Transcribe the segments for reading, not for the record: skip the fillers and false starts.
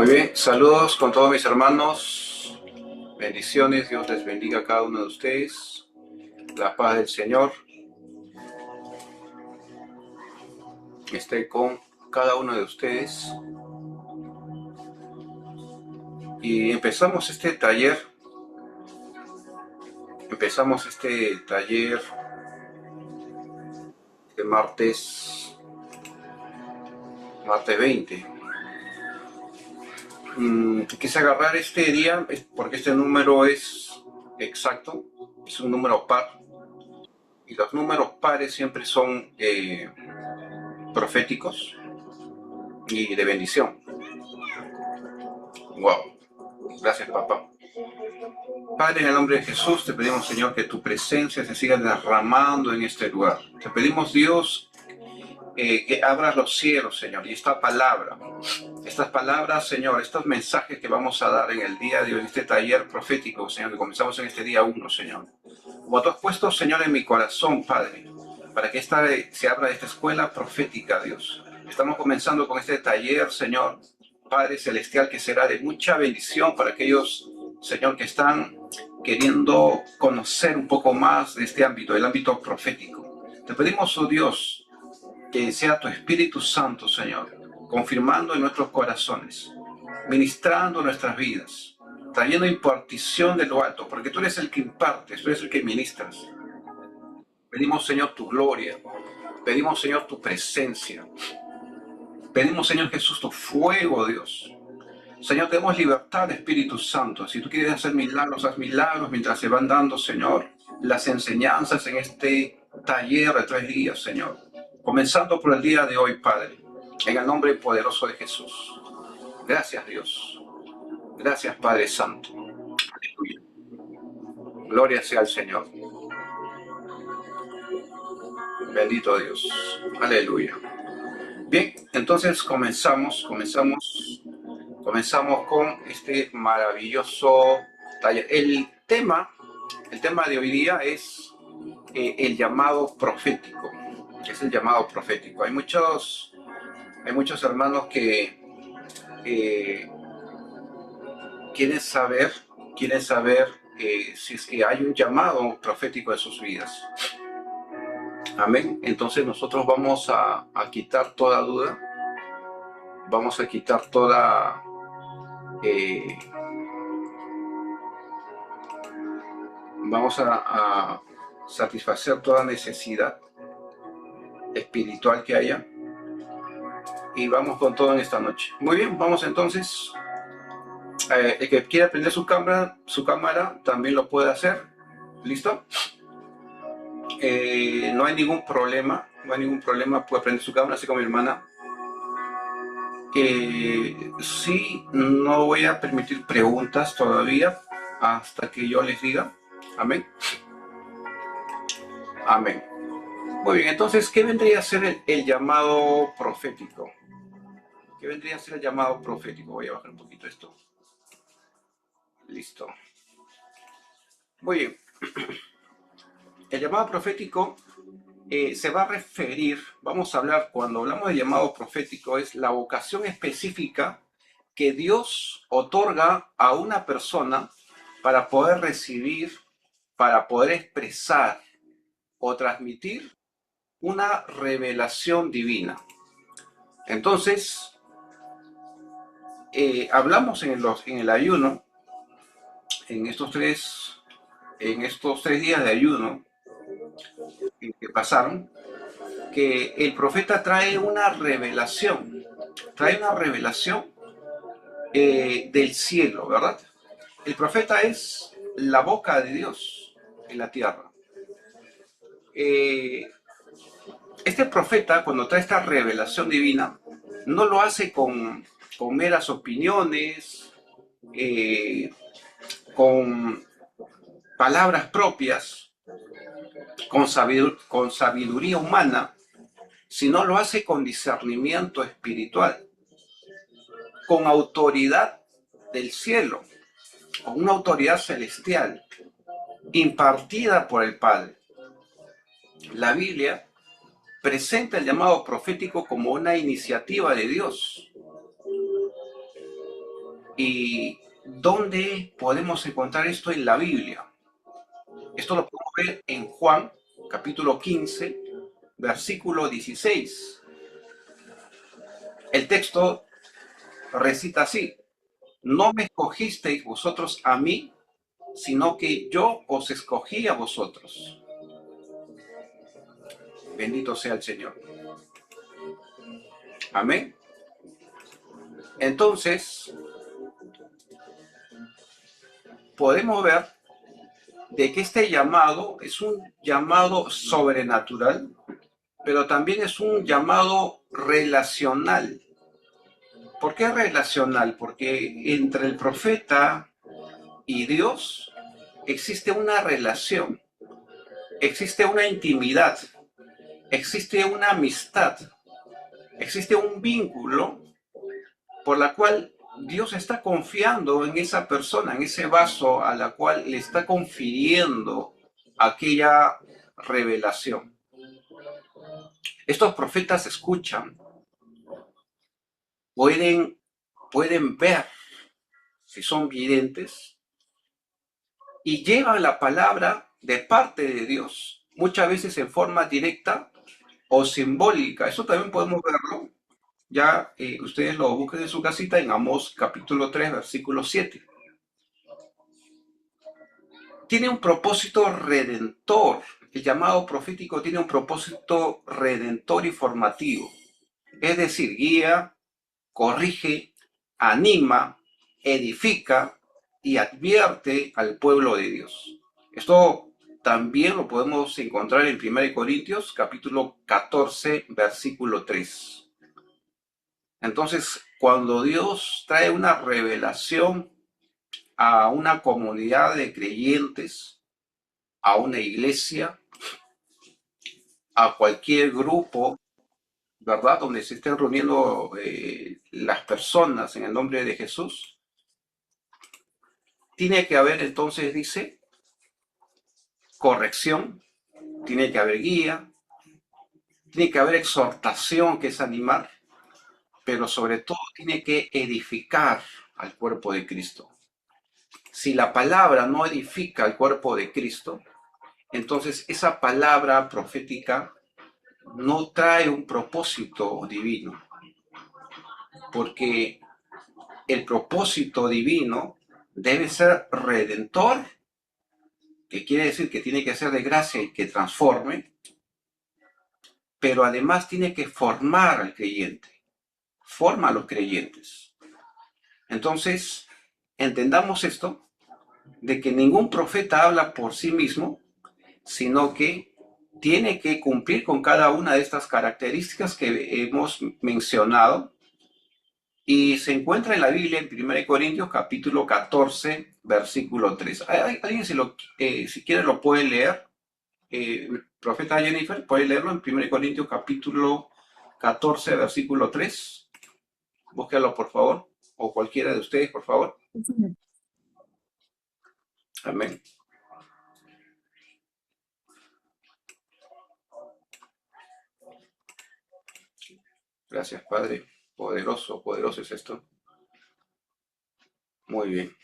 Muy bien, saludos con todos mis hermanos, bendiciones, Dios les bendiga a cada uno de ustedes, la paz del Señor esté con cada uno de ustedes. Y empezamos este taller de martes 20. Quise agarrar este día porque este número es exacto, es un número par, y los números pares siempre son proféticos y de bendición. Wow, gracias papá. Padre, en el nombre de Jesús te pedimos, Señor, que tu presencia se siga derramando en este lugar. Te pedimos, Dios, que abras los cielos, Señor, y estas palabras, Señor, estos mensajes que vamos a dar en el día de hoy, en este taller profético, Señor, que comenzamos en este día 1, Señor. Como tú has puesto, Señor, en mi corazón, Padre, para que se abra esta escuela profética, Dios. Estamos comenzando con este taller, Señor, Padre Celestial, que será de mucha bendición para aquellos, Señor, que están queriendo conocer un poco más de este ámbito, el ámbito profético. Te pedimos, oh Dios, que sea tu Espíritu Santo, Señor, confirmando en nuestros corazones, ministrando nuestras vidas, trayendo impartición de lo alto, porque tú eres el que impartes, tú eres el que ministras. Pedimos, Señor, tu gloria, pedimos, Señor, tu presencia, pedimos, Señor Jesús, tu fuego, Dios. Señor, tenemos libertad, Espíritu Santo. Si tú quieres hacer milagros, haz milagros mientras se van dando, Señor, las enseñanzas en este taller de 3 días, Señor. Comenzando por el día de hoy, Padre, en el nombre poderoso de Jesús. Gracias, Dios. Gracias, Padre Santo. Aleluya. Gloria sea al Señor. Bendito Dios. Aleluya. Bien, entonces comenzamos con este maravilloso taller. El tema de hoy día es el llamado profético. Es el llamado profético. Hay muchos hermanos que quieren saber si es que hay un llamado profético en sus vidas. Amén. Entonces nosotros vamos a quitar toda duda, vamos a quitar toda vamos a satisfacer toda necesidad espiritual que haya, y vamos con todo en esta noche. Muy bien, vamos entonces. El que quiera prender su cámara también lo puede hacer. ¿Listo? No hay ningún problema, puede prender su cámara, así como mi hermana. Sí, no voy a permitir preguntas todavía hasta que yo les diga. Amén. Amén. Muy bien, entonces, ¿qué vendría a ser el llamado profético? ¿Qué vendría a ser el llamado profético? Voy a bajar un poquito esto. Listo. Muy bien. El llamado profético se va a referir, vamos a hablar, cuando hablamos de llamado profético, es la vocación específica que Dios otorga a una persona para poder recibir, para poder expresar o transmitir una revelación divina. Entonces, hablamos en el ayuno, en estos tres días de ayuno que pasaron, que el profeta trae una revelación del cielo, ¿verdad? El profeta es la boca de Dios en la tierra. Este profeta, cuando trae esta revelación divina, no lo hace con meras opiniones, con palabras propias, con sabiduría humana, sino lo hace con discernimiento espiritual, con autoridad del cielo, con una autoridad celestial impartida por el Padre. La Biblia presenta el llamado profético como una iniciativa de Dios. ¿Y dónde podemos encontrar esto en la Biblia? Esto lo podemos ver en Juan, capítulo 15, versículo 16. El texto recita así: no me escogisteis vosotros a mí, sino que yo os escogí a vosotros. Bendito sea el Señor. Amén. Entonces, podemos ver de que este llamado es un llamado sobrenatural, pero también es un llamado relacional. ¿Por qué relacional? Porque entre el profeta y Dios existe una relación, existe una intimidad, existe una amistad, existe un vínculo por la cual Dios está confiando en esa persona, en ese vaso a la cual le está confiriendo aquella revelación. Estos profetas escuchan, pueden ver si son videntes y llevan la palabra de parte de Dios, muchas veces en forma directa o simbólica. Eso también podemos verlo. Ya ustedes lo busquen en su casita en Amós capítulo 3, versículo 7. Tiene un propósito redentor. El llamado profético tiene un propósito redentor y formativo. Es decir, guía, corrige, anima, edifica y advierte al pueblo de Dios. Esto también lo podemos encontrar en 1 Corintios capítulo 14, versículo 3. Entonces, cuando Dios trae una revelación a una comunidad de creyentes, a una iglesia, a cualquier grupo, ¿verdad? Donde se estén reuniendo las personas en el nombre de Jesús, tiene que haber entonces, dice, corrección, tiene que haber guía, tiene que haber exhortación, que es animar, pero sobre todo tiene que edificar al cuerpo de Cristo. Si la palabra no edifica al cuerpo de Cristo, entonces esa palabra profética no trae un propósito divino, porque el propósito divino debe ser redentor, que quiere decir que tiene que ser de gracia y que transforme, pero además tiene que formar al creyente, forma a los creyentes. Entonces, entendamos esto, de que ningún profeta habla por sí mismo, sino que tiene que cumplir con cada una de estas características que hemos mencionado y se encuentra en la Biblia en 1 Corintios capítulo 14, versículo 3. ¿Alguien si quiere lo puede leer? Profeta Jennifer, puede leerlo en 1 Corintios capítulo 14, versículo 3. Búsquelo, por favor, o cualquiera de ustedes, por favor. Amén. Gracias, Padre. Poderoso, poderoso es esto. Muy bien.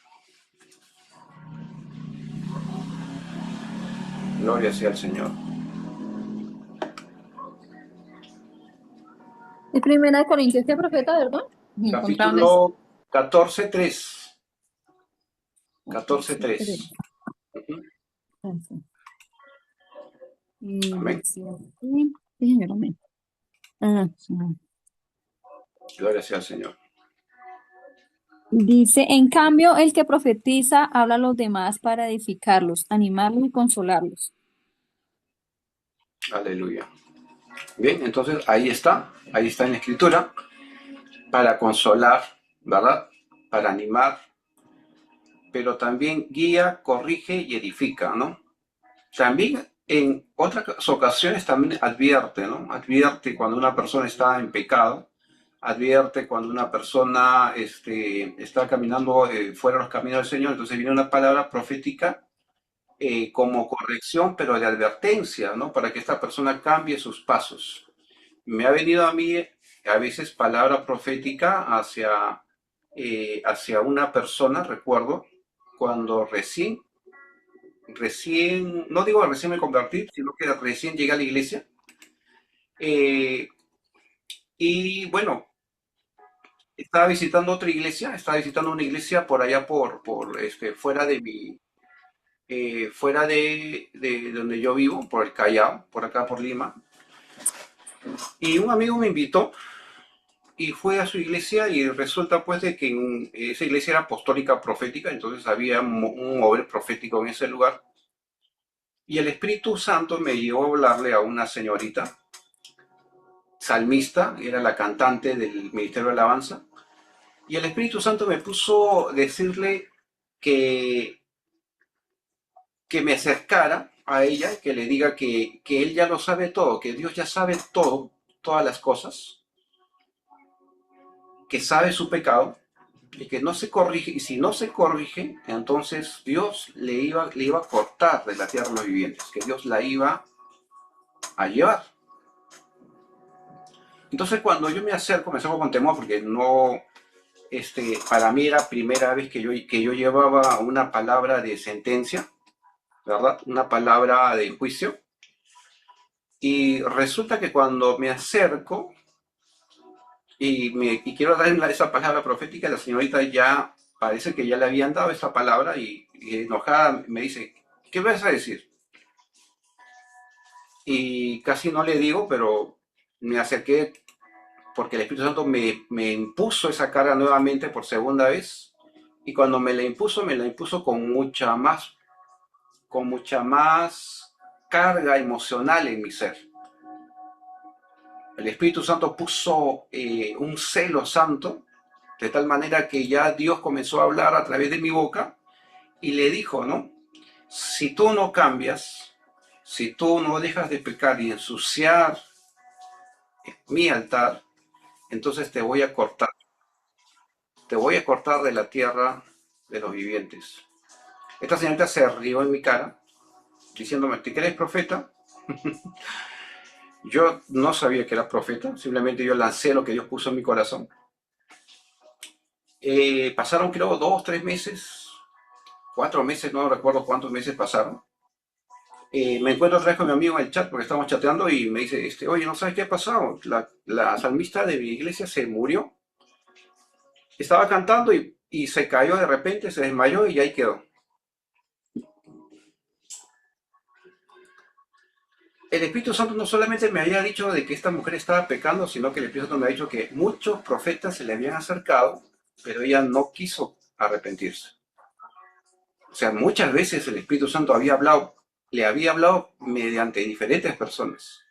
Gloria sea al Señor. Es 1 Corintios, ¿qué profeta, verdad? Capítulo 14, 3. 14, 3. Amén. Gloria sea al Señor. Dice, en cambio, el que profetiza habla a los demás para edificarlos, animarlos y consolarlos. Aleluya. Bien, entonces ahí está en la escritura, para consolar, ¿verdad? Para animar, pero también guía, corrige y edifica, ¿no? También en otras ocasiones también advierte, ¿no? Advierte cuando una persona está en pecado, advierte cuando una persona está caminando fuera de los caminos del Señor, entonces viene una palabra profética como corrección, pero de advertencia, ¿no? Para que esta persona cambie sus pasos. Me ha venido a mí a veces palabra profética hacia hacia una persona, recuerdo, cuando no digo recién me convertí, sino que recién llegué a la iglesia. Eh, y bueno, estaba visitando una iglesia por allá fuera de fuera de donde yo vivo, por el Callao, por acá por Lima. Y un amigo me invitó y fue a su iglesia y resulta pues de que esa iglesia era apostólica profética, entonces había un mover profético en ese lugar. Y el Espíritu Santo me llevó a hablarle a una señorita salmista, era la cantante del Ministerio de Alabanza, y el Espíritu Santo me puso a decirle que, que me acercara a ella, que le diga que él ya lo sabe todo, que Dios ya sabe todo, todas las cosas, que sabe su pecado, y que no se corrige, y si no se corrige, entonces Dios le iba a cortar de la tierra de los vivientes, que Dios la iba a llevar. Entonces cuando yo me acerco con temor, porque no, para mí era primera vez que yo llevaba una palabra de sentencia, ¿verdad? Una palabra de juicio. Y resulta que cuando me acerco y quiero dar esa palabra profética, la señorita ya parece que ya le habían dado esa palabra y enojada me dice, ¿qué vas a decir? Y casi no le digo, pero me acerqué porque el Espíritu Santo me impuso esa carga nuevamente por segunda vez. Y cuando me la impuso con mucha más carga emocional en mi ser. El Espíritu Santo puso un celo santo, de tal manera que ya Dios comenzó a hablar a través de mi boca y le dijo, ¿no? Si tú no cambias, si tú no dejas de pecar y ensuciar mi altar, entonces te voy a cortar de la tierra de los vivientes. Esta señorita se rió en mi cara, diciéndome, ¿te crees profeta? Yo no sabía que era profeta, simplemente yo lancé lo que Dios puso en mi corazón. Pasaron creo 2, 3 meses, 4 meses, no recuerdo cuántos meses pasaron. Me encuentro otra vez con mi amigo en el chat porque estábamos chateando y me dice, oye, ¿no sabes qué ha pasado? La salmista de mi iglesia se murió. Estaba cantando y se cayó de repente, se desmayó y ahí quedó. El Espíritu Santo no solamente me había dicho de que esta mujer estaba pecando, sino que el Espíritu Santo me ha dicho que muchos profetas se le habían acercado, pero ella no quiso arrepentirse. O sea, muchas veces el Espíritu Santo le había hablado mediante diferentes personas.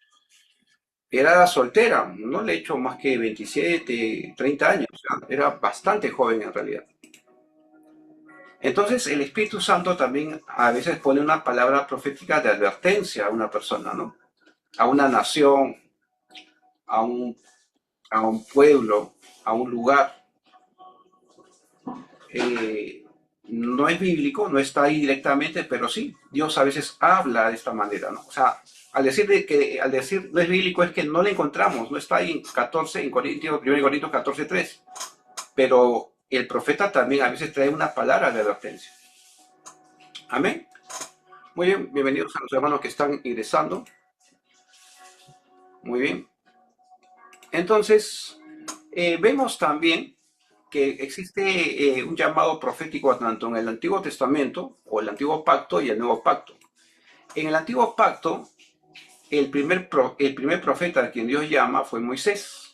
Era soltera, no le he hecho más que 27, 30 años, o sea, era bastante joven en realidad. Entonces el Espíritu Santo también a veces pone una palabra profética de advertencia a una persona, ¿no? A una nación, a un, a un pueblo, a un lugar. Eh, no es bíblico, no está ahí directamente, pero sí, Dios a veces habla de esta manera, ¿no? O sea, al decir no es bíblico es que no le encontramos, no está ahí en Corintios, 1 Corintios 14:3, pero el profeta también a veces trae una palabra de advertencia. Amén. Muy bien, bienvenidos a los hermanos que están ingresando. Muy bien. Entonces, vemos también que existe un llamado profético tanto en el Antiguo Testamento o el Antiguo Pacto y el Nuevo Pacto. En el Antiguo Pacto, el primer profeta a quien Dios llama fue Moisés.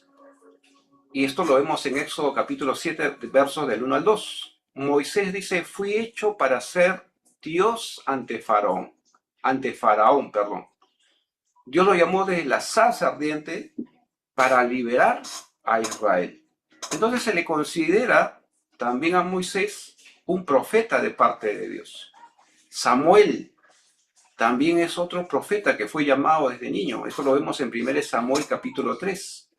Y esto lo vemos en Éxodo capítulo 7, versos del 1 al 2. Moisés dice, fui hecho para ser Dios ante Faraón. Dios lo llamó desde la zarza ardiente para liberar a Israel. Entonces se le considera también a Moisés un profeta de parte de Dios. Samuel también es otro profeta que fue llamado desde niño. Eso lo vemos en 1 Samuel capítulo 3.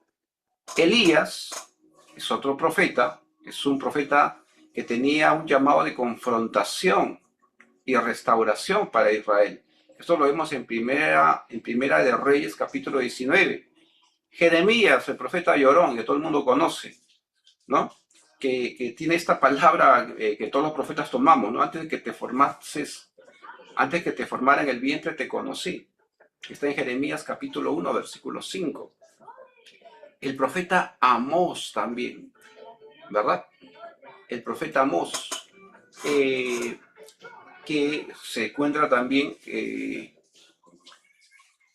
Elías es otro profeta, es un profeta que tenía un llamado de confrontación y restauración para Israel. Esto lo vemos en primera de Reyes capítulo 19. Jeremías, el profeta llorón, que todo el mundo conoce, ¿no? que tiene esta palabra que todos los profetas tomamos, ¿no? Antes de que te formases, antes que te formara en el vientre te conocí. Está en Jeremías capítulo 1, versículo 5. El profeta Amós también, ¿verdad? El profeta Amós, que se encuentra también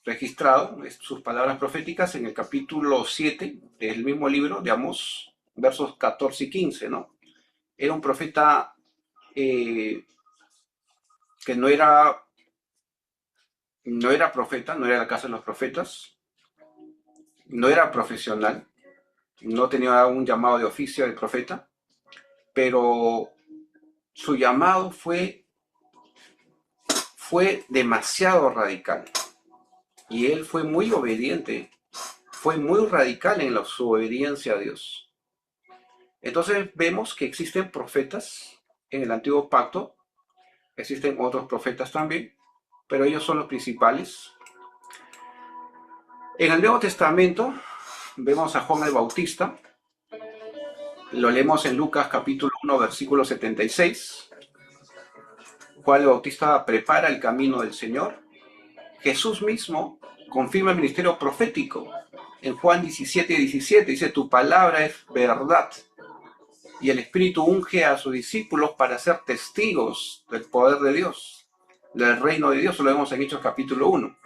registrado, sus palabras proféticas, en el capítulo 7 del mismo libro de Amós, versos 14 y 15, ¿no? Era un profeta que no era profeta, no era la casa de los profetas, no era profesional, no tenía un llamado de oficio de profeta, pero su llamado fue demasiado radical. Y él fue muy obediente, fue muy radical en su obediencia a Dios. Entonces vemos que existen profetas en el Antiguo Pacto, existen otros profetas también, pero ellos son los principales. En el Nuevo Testamento vemos a Juan el Bautista, lo leemos en Lucas capítulo 1, versículo 76. Juan el Bautista prepara el camino del Señor. Jesús mismo confirma el ministerio profético. En Juan 17, 17 dice, tu palabra es verdad. Y el Espíritu unge a sus discípulos para ser testigos del poder de Dios, del reino de Dios. Eso lo vemos en Hechos capítulo 1.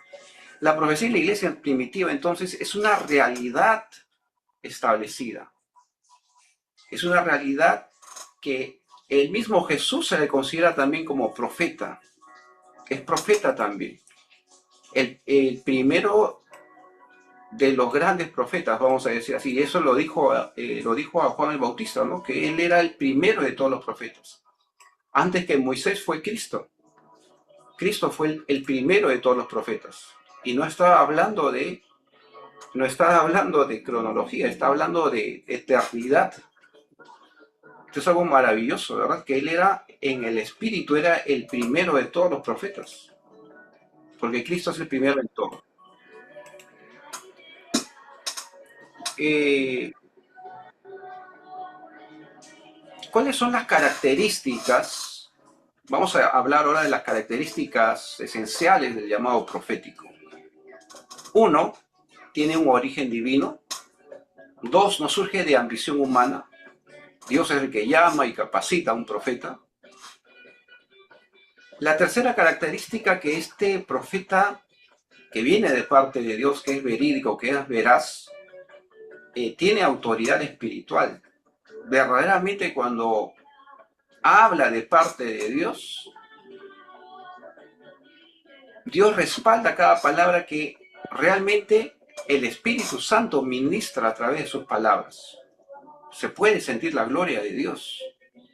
La profecía de la iglesia primitiva, entonces, es una realidad establecida. Es una realidad que el mismo Jesús se le considera también como profeta. Es profeta también. El primero de los grandes profetas, vamos a decir así. Eso lo dijo a Juan el Bautista, ¿no? Que él era el primero de todos los profetas. Antes que Moisés fue Cristo. Cristo fue el primero de todos los profetas. Y no estaba hablando de cronología, está hablando de eternidad. Esto es algo maravilloso, ¿verdad? Que él era, en el espíritu, era el primero de todos los profetas. Porque Cristo es el primero de todos. ¿Cuáles son las características? Vamos a hablar ahora de las características esenciales del llamado profético. 1, tiene un origen divino. 2, no surge de ambición humana. Dios es el que llama y capacita a un profeta. La tercera característica, que este profeta que viene de parte de Dios, que es verídico, que es veraz, tiene autoridad espiritual. Verdaderamente, cuando habla de parte de Dios, Dios respalda cada palabra que realmente el Espíritu Santo ministra a través de sus palabras. Se puede sentir la gloria de Dios.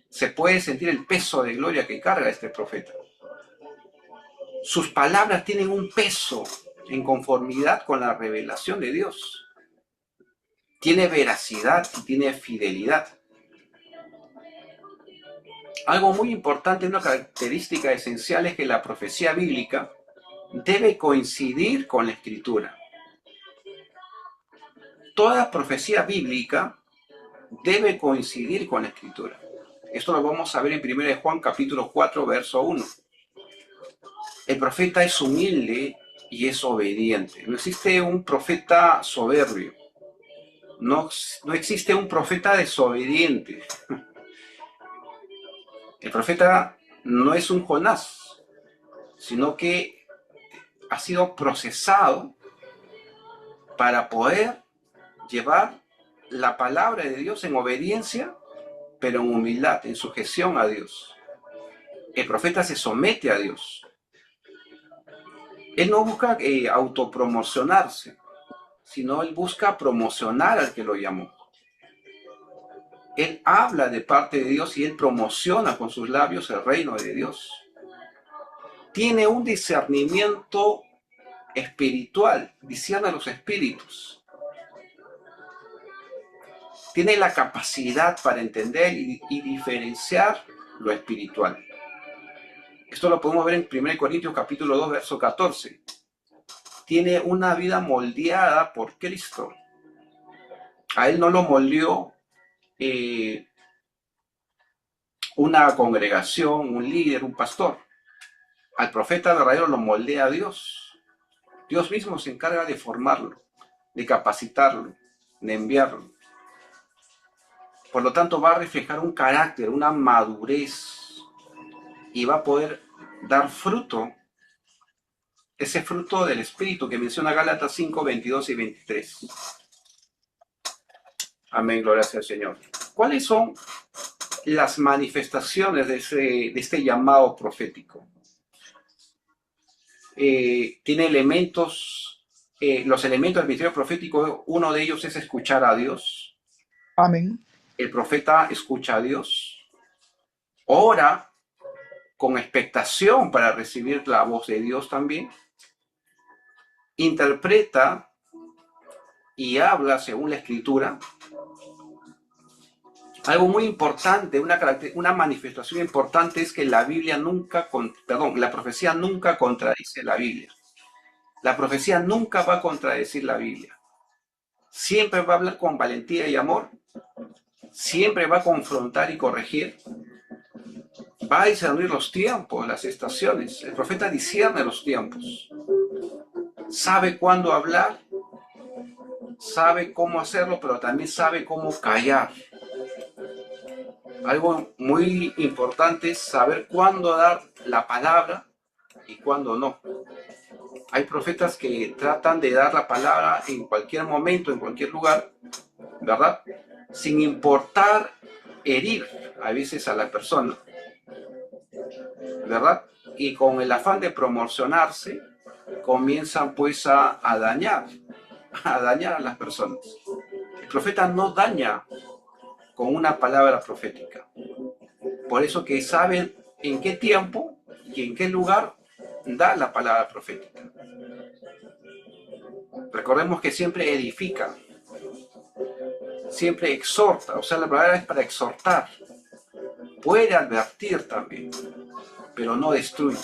Se puede sentir el peso de gloria que carga este profeta. Sus palabras tienen un peso en conformidad con la revelación de Dios. Tiene veracidad y tiene fidelidad. Algo muy importante, una característica esencial, es que la profecía bíblica debe coincidir con la Escritura. Toda profecía bíblica debe coincidir con la Escritura. Esto lo vamos a ver en 1 Juan capítulo 4, verso 1. El profeta es humilde y es obediente. No existe un profeta soberbio. No existe un profeta desobediente. El profeta no es un Jonás, sino que ha sido procesado para poder llevar la palabra de Dios en obediencia, pero en humildad, en sujeción a Dios. El profeta se somete a Dios. Él no busca autopromocionarse, sino él busca promocionar al que lo llamó. Él habla de parte de Dios y él promociona con sus labios el reino de Dios. Tiene un discernimiento espiritual, discierne los espíritus. Tiene la capacidad para entender y diferenciar lo espiritual. Esto lo podemos ver en 1 Corintios capítulo 2, verso 14. Tiene una vida moldeada por Cristo. A él no lo moldeó una congregación, un líder, un pastor. Al profeta verdadero lo moldea Dios. Dios mismo se encarga de formarlo, de capacitarlo, de enviarlo. Por lo tanto, va a reflejar un carácter, una madurez, y va a poder dar fruto, ese fruto del Espíritu que menciona Gálatas 5, 22 y 23. Amén, gloria sea al Señor. ¿Cuáles son las manifestaciones de este llamado profético? Tiene elementos, los elementos del ministerio profético, uno de ellos es escuchar a Dios. Amén. El profeta escucha a Dios, ora con expectación para recibir la voz de Dios también, interpreta y habla según la Escritura. Algo muy importante, una manifestación importante es que la profecía nunca contradice la Biblia. La profecía nunca va a contradecir la Biblia. Siempre va a hablar con valentía y amor. Siempre va a confrontar y corregir. Va a discernir los tiempos, las estaciones. El profeta discierne los tiempos. Sabe cuándo hablar, sabe cómo hacerlo, pero también sabe cómo callar. Algo muy importante es saber cuándo dar la palabra y cuándo no. Hay profetas que tratan de dar la palabra en cualquier momento, en cualquier lugar, ¿verdad? Sin importar herir a veces a la persona, ¿verdad? Y con el afán de promocionarse, comienzan pues a dañar a las personas. El profeta no daña con una palabra profética. Por eso que sabe en qué tiempo y en qué lugar da la palabra profética. Recordemos que siempre edifica, siempre exhorta, o sea, la palabra es para exhortar. Puede advertir también, pero no destruye.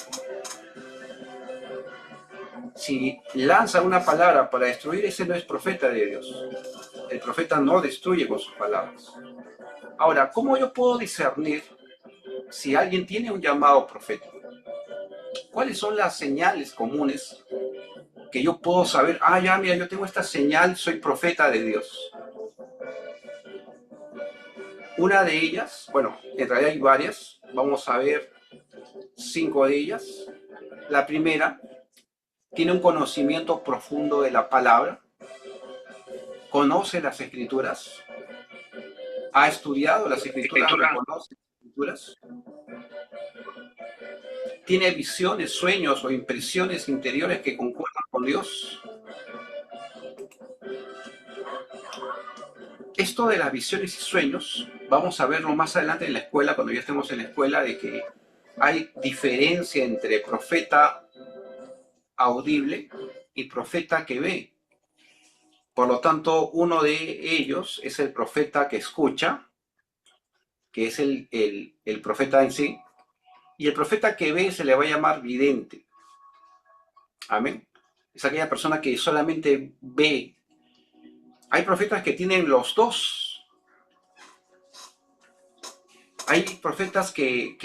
Si lanza una palabra para destruir, ese no es profeta de Dios. El profeta no destruye con sus palabras. Ahora, ¿cómo yo puedo discernir si alguien tiene un llamado profético? ¿Cuáles son las señales comunes que yo puedo saber? Ah, ya, mira, yo tengo esta señal, soy profeta de Dios. Una de ellas, bueno, en realidad hay varias, vamos a ver 5 de ellas. La primera, tiene un conocimiento profundo de la palabra, conoce las escrituras, ha estudiado las escrituras, reconoce las escrituras, tiene visiones, sueños o impresiones interiores que concuerdan con Dios. Esto de las visiones y sueños, vamos a verlo más adelante en la escuela, cuando ya estemos en la escuela, de que hay diferencia entre profeta audible y profeta que ve. Por lo tanto, uno de ellos es el profeta que escucha, que es el profeta en sí, y el profeta que ve se le va a llamar vidente. Amén. Es aquella persona que solamente ve. Hay profetas que tienen los dos. Hay profetas que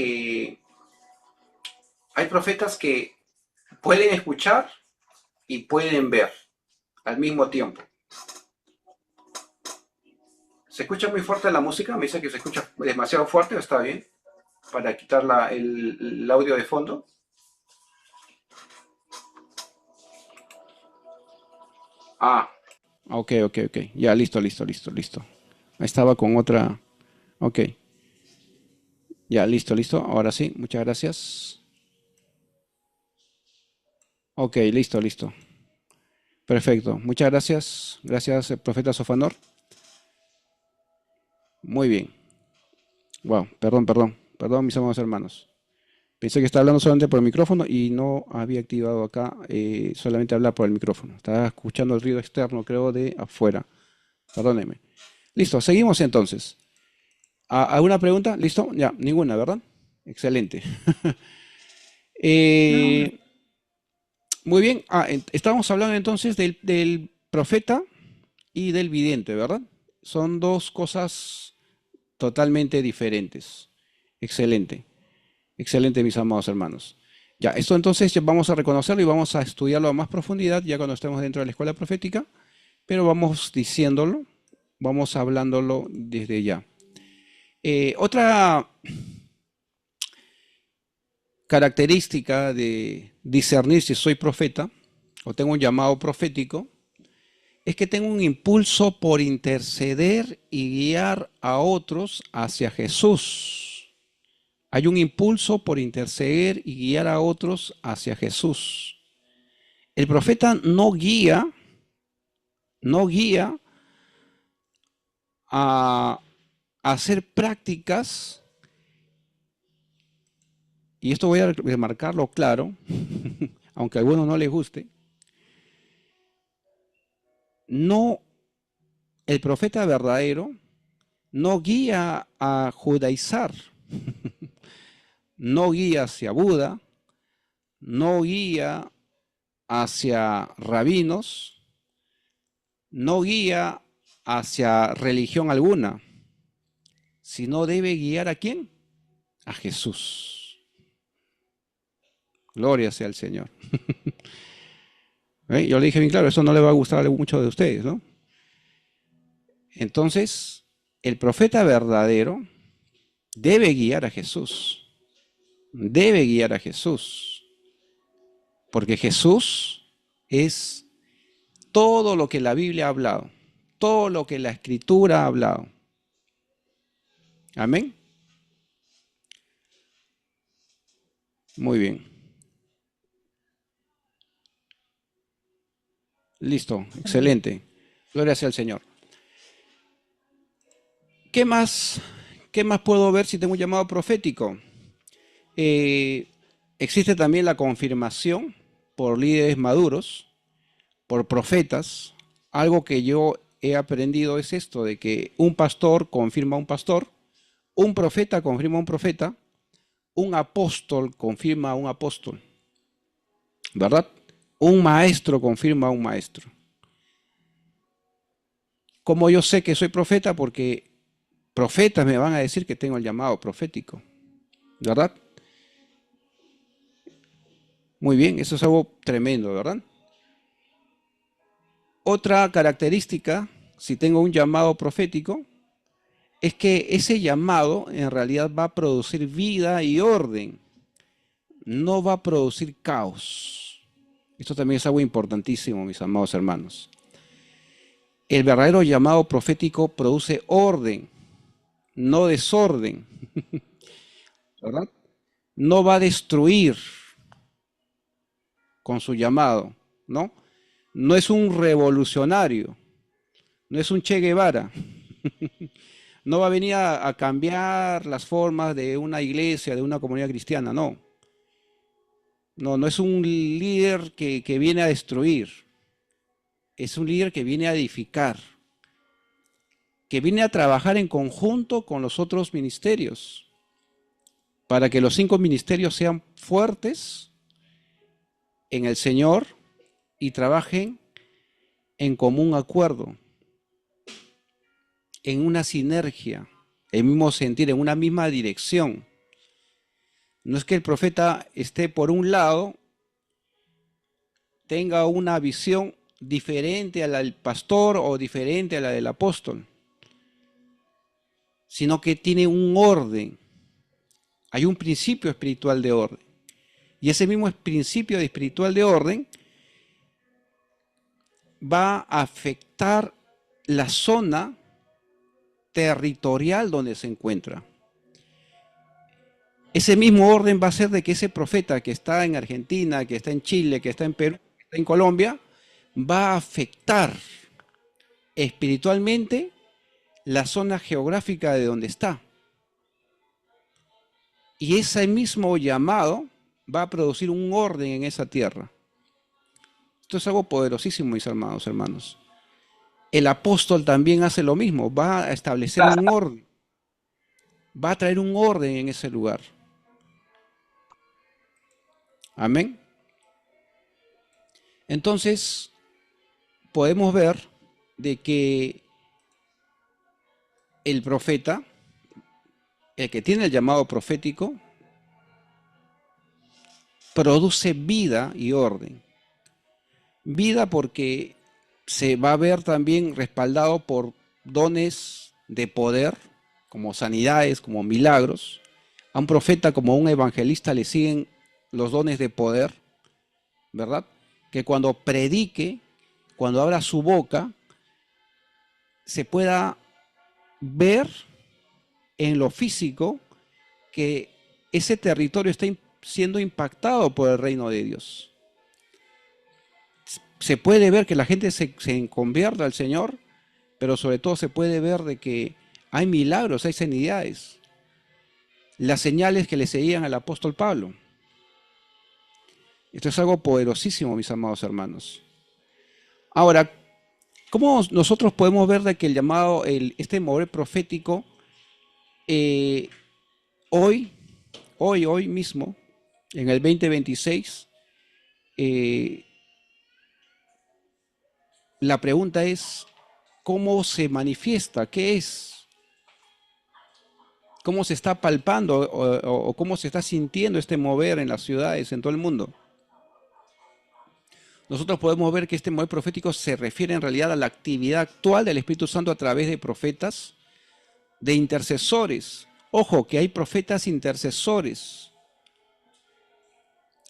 pueden escuchar y pueden ver al mismo tiempo. ¿Se escucha muy fuerte la música? Me dice que se escucha demasiado fuerte, ¿o está bien? Para quitar el audio de fondo. Ah. Ok. Ya, listo. Estaba con otra. Ok. Ya, listo. Ahora sí, muchas gracias. Ok, listo. Perfecto. Muchas gracias. Gracias, profeta Sofanor. Muy bien. Wow, perdón, mis amados hermanos. Pensé que estaba hablando solamente por el micrófono y no había activado acá solamente hablar por el micrófono. Estaba escuchando el ruido externo, creo, de afuera. Perdónenme. Listo, seguimos entonces. ¿Alguna pregunta? ¿Listo? Ya, ninguna, ¿verdad? Excelente. Muy bien. Estábamos hablando entonces del profeta y del vidente, ¿verdad? Son dos cosas totalmente diferentes. Excelente, excelente, mis amados hermanos. Ya, esto entonces ya vamos a reconocerlo y vamos a estudiarlo a más profundidad ya cuando estemos dentro de la escuela profética, pero vamos diciéndolo, vamos hablándolo desde ya. Otra característica de discernir si soy profeta o tengo un llamado profético es que tengo un impulso por interceder y guiar a otros hacia Jesús. Hay un impulso por interceder y guiar a otros hacia Jesús. El profeta no guía a hacer prácticas, y esto voy a remarcarlo claro, aunque a algunos no les guste. No, el profeta verdadero no guía a judaizar, no guía hacia Buda, no guía hacia rabinos, no guía hacia religión alguna, sino debe guiar ¿a quién? A Jesús. Gloria sea al Señor. Yo le dije bien claro, eso no le va a gustar a muchos de ustedes, ¿no? Entonces, el profeta verdadero debe guiar a Jesús. Debe guiar a Jesús. Porque Jesús es todo lo que la Biblia ha hablado, todo lo que la Escritura ha hablado. Amén. Muy bien. Listo, excelente. Gloria sea al Señor. ¿Qué más puedo ver si tengo un llamado profético? Existe también la confirmación por líderes maduros, por profetas. Algo que yo he aprendido es esto, de que un pastor confirma a un pastor, un profeta confirma a un profeta, un apóstol confirma a un apóstol, ¿verdad? Un maestro confirma a un maestro. ¿Cómo yo sé que soy profeta? Porque profetas me van a decir que tengo el llamado profético, ¿verdad? Muy bien, eso es algo tremendo, ¿verdad? Otra característica, si tengo un llamado profético, es que ese llamado en realidad va a producir vida y orden, no va a producir caos. Esto también es algo importantísimo, mis amados hermanos. El verdadero llamado profético produce orden, no desorden, ¿verdad? No va a destruir con su llamado, ¿no? No es un revolucionario, no es un Che Guevara. No va a venir a cambiar las formas de una iglesia, de una comunidad cristiana, no. No es un líder que viene a destruir. Es un líder que viene a edificar, que viene a trabajar en conjunto con los otros ministerios, para que los 5 ministerios sean fuertes en el Señor y trabajen en común acuerdo, en una sinergia, en el mismo sentir, en una misma dirección. No es que el profeta esté por un lado, tenga una visión diferente a la del pastor o diferente a la del apóstol, sino que tiene un orden. Hay un principio espiritual de orden. Y ese mismo principio espiritual de orden va a afectar la zona territorial donde se encuentra. Ese mismo orden va a hacer de que ese profeta que está en Argentina, que está en Chile, que está en Perú, que está en Colombia, va a afectar espiritualmente la zona geográfica de donde está. Y ese mismo llamado va a producir un orden en esa tierra. Esto es algo poderosísimo, mis amados hermanos. El apóstol también hace lo mismo, va a establecer un orden, va a traer un orden en ese lugar. Amén. Entonces, podemos ver de que el profeta el que tiene el llamado profético, produce vida y orden. Vida porque se va a ver también respaldado por dones de poder, como sanidades, como milagros. A un profeta como a un evangelista le siguen los dones de poder, ¿verdad? Que cuando predique, cuando abra su boca, se pueda ver en lo físico que ese territorio está siendo impactado por el reino de Dios. Se puede ver que la gente se convierta al Señor, pero sobre todo se puede ver de que hay milagros, hay sanidades. Las señales que le seguían al apóstol Pablo. Esto es algo poderosísimo, mis amados hermanos. Ahora, ¿cómo nosotros podemos ver de que el llamado, este mover profético, hoy mismo, en el 2026, la pregunta es, ¿cómo se manifiesta? ¿Qué es? ¿Cómo se está palpando o cómo se está sintiendo este mover en las ciudades, en todo el mundo? Nosotros podemos ver que este mover profético se refiere en realidad a la actividad actual del Espíritu Santo a través de profetas, de intercesores. Ojo, que hay profetas intercesores.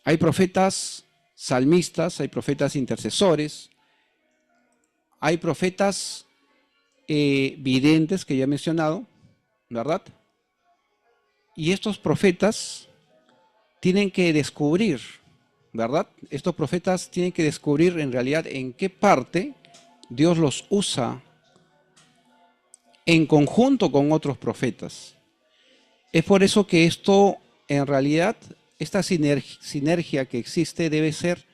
Hay profetas salmistas, hay profetas intercesores, hay profetas videntes que ya he mencionado, ¿verdad? Y estos profetas tienen que descubrir, ¿verdad? Estos profetas tienen que descubrir en realidad en qué parte Dios los usa en conjunto con otros profetas. Es por eso que esto, en realidad, esta sinergia que existe debe ser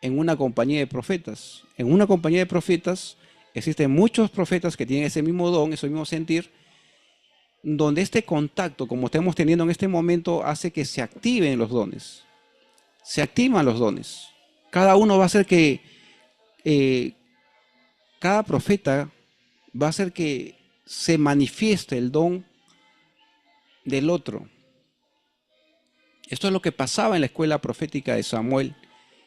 en una compañía de profetas. En una compañía de profetas existen muchos profetas que tienen ese mismo don, ese mismo sentir, donde este contacto, como estamos teniendo en este momento, hace que se activen los dones. Se activan los dones. Cada uno va a hacer que, cada profeta va a hacer que se manifieste el don del otro. Esto es lo que pasaba en la escuela profética de Samuel,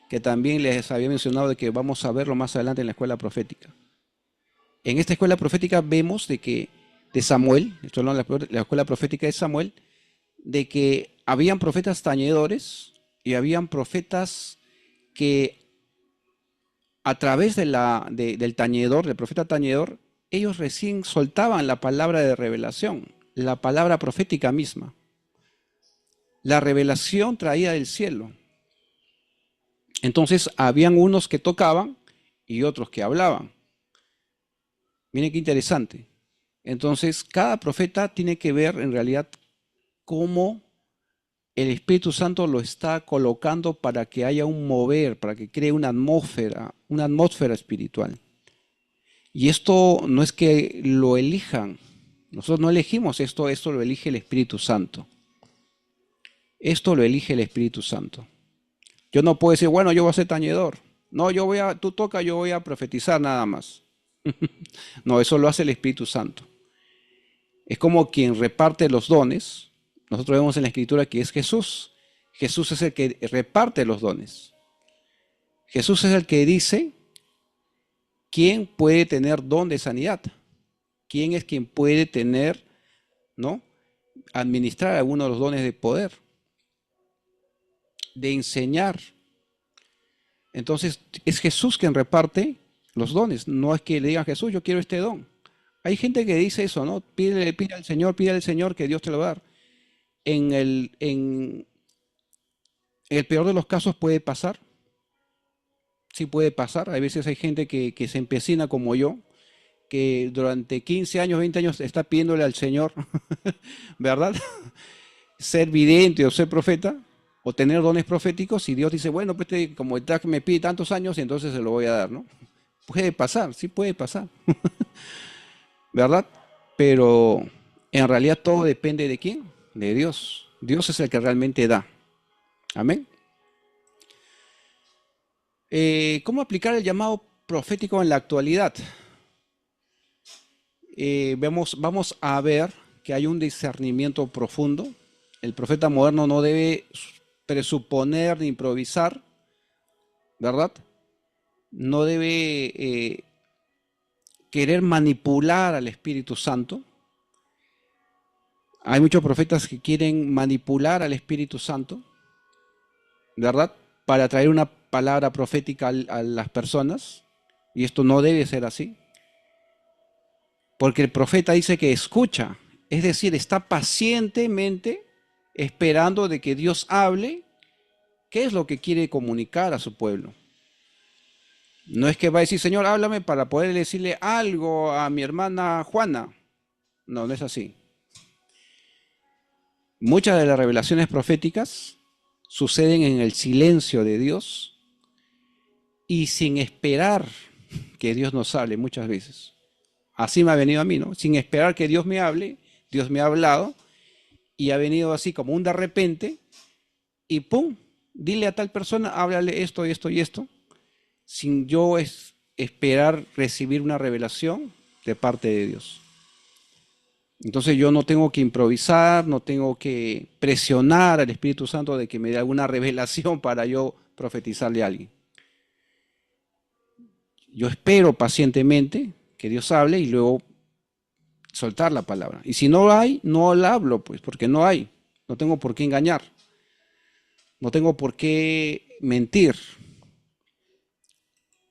que también les había mencionado de que vamos a verlo más adelante en la escuela profética. En esta escuela profética vemos de Samuel, esto es la escuela profética de Samuel, de que habían profetas tañedores y habían profetas que a través del tañedor, del profeta tañedor, ellos recién soltaban la palabra de revelación, la palabra profética misma. La revelación traída del cielo. Entonces, habían unos que tocaban y otros que hablaban. Miren qué interesante. Entonces, cada profeta tiene que ver en realidad cómo el Espíritu Santo lo está colocando para que haya un mover, para que cree una atmósfera espiritual. Y esto no es que lo elijan. Nosotros no elegimos esto lo elige el Espíritu Santo. Esto lo elige el Espíritu Santo. Yo no puedo decir, bueno, yo voy a ser tañedor. No, tú toca, yo voy a profetizar nada más. No, eso lo hace el Espíritu Santo. Es como quien reparte los dones. Nosotros vemos en la Escritura que es Jesús. Jesús es el que reparte los dones. Jesús es el que dice quién puede tener don de sanidad. Quién es quien puede tener, ¿no? Administrar algunos de los dones de poder, de enseñar. Entonces es Jesús quien reparte los dones. No es que le digan a Jesús, yo quiero este don. Hay gente que dice eso, ¿no? Pide al Señor que Dios te lo va a dar. En el peor de los casos puede pasar. Sí puede pasar. A veces hay gente que se empecina como yo, que durante 15 años, 20 años está pidiéndole al Señor, ¿verdad? Ser vidente o ser profeta, o tener dones proféticos, y Dios dice, bueno, pues como me pide tantos años, entonces se lo voy a dar, ¿no? Puede pasar, sí puede pasar, ¿verdad? Pero en realidad todo depende de quién, de Dios. Dios es el que realmente da. Amén. ¿Cómo aplicar el llamado profético en la actualidad? Vamos a ver que hay un discernimiento profundo. El profeta moderno no debe presuponer ni improvisar, ¿verdad? No debe querer manipular al Espíritu Santo. Hay muchos profetas que quieren manipular al Espíritu Santo, ¿verdad? Para traer una palabra profética a las personas. Y esto no debe ser así. Porque el profeta dice que escucha, es decir, está pacientemente esperando de que Dios hable qué es lo que quiere comunicar a su pueblo. No es que va a decir, Señor, háblame para poder decirle algo a mi hermana Juana. No, no es así. Muchas de las revelaciones proféticas suceden en el silencio de Dios y sin esperar que Dios nos hable muchas veces. Así me ha venido a mí, ¿no? Sin esperar que Dios me hable, Dios me ha hablado y ha venido así como un de repente y ¡pum! Dile a tal persona, háblale esto y esto y esto, sin yo esperar recibir una revelación de parte de Dios. Entonces yo no tengo que improvisar, no tengo que presionar al Espíritu Santo de que me dé alguna revelación para yo profetizarle a alguien. Yo espero pacientemente que Dios hable y luego soltar la palabra. Y si no hay, no la hablo, pues, porque no hay. No tengo por qué engañar. No tengo por qué mentir.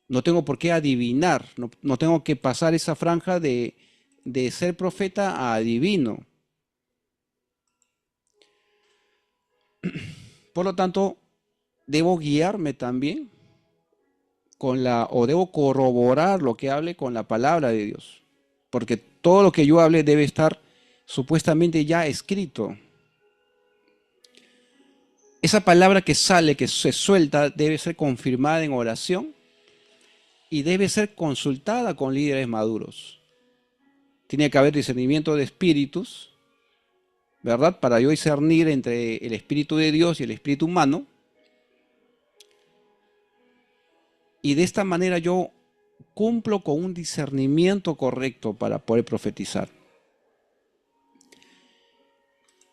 No tengo por qué adivinar. No tengo que pasar esa franja de ser profeta a adivino. Por lo tanto, debo guiarme también o debo corroborar lo que hable con la palabra de Dios. Porque todo lo que yo hable debe estar supuestamente ya escrito. Esa palabra que sale, que se suelta, debe ser confirmada en oración y debe ser consultada con líderes maduros. Tiene que haber discernimiento de espíritus, ¿verdad? Para yo discernir entre el espíritu de Dios y el espíritu humano. Y de esta manera yo cumplo con un discernimiento correcto para poder profetizar.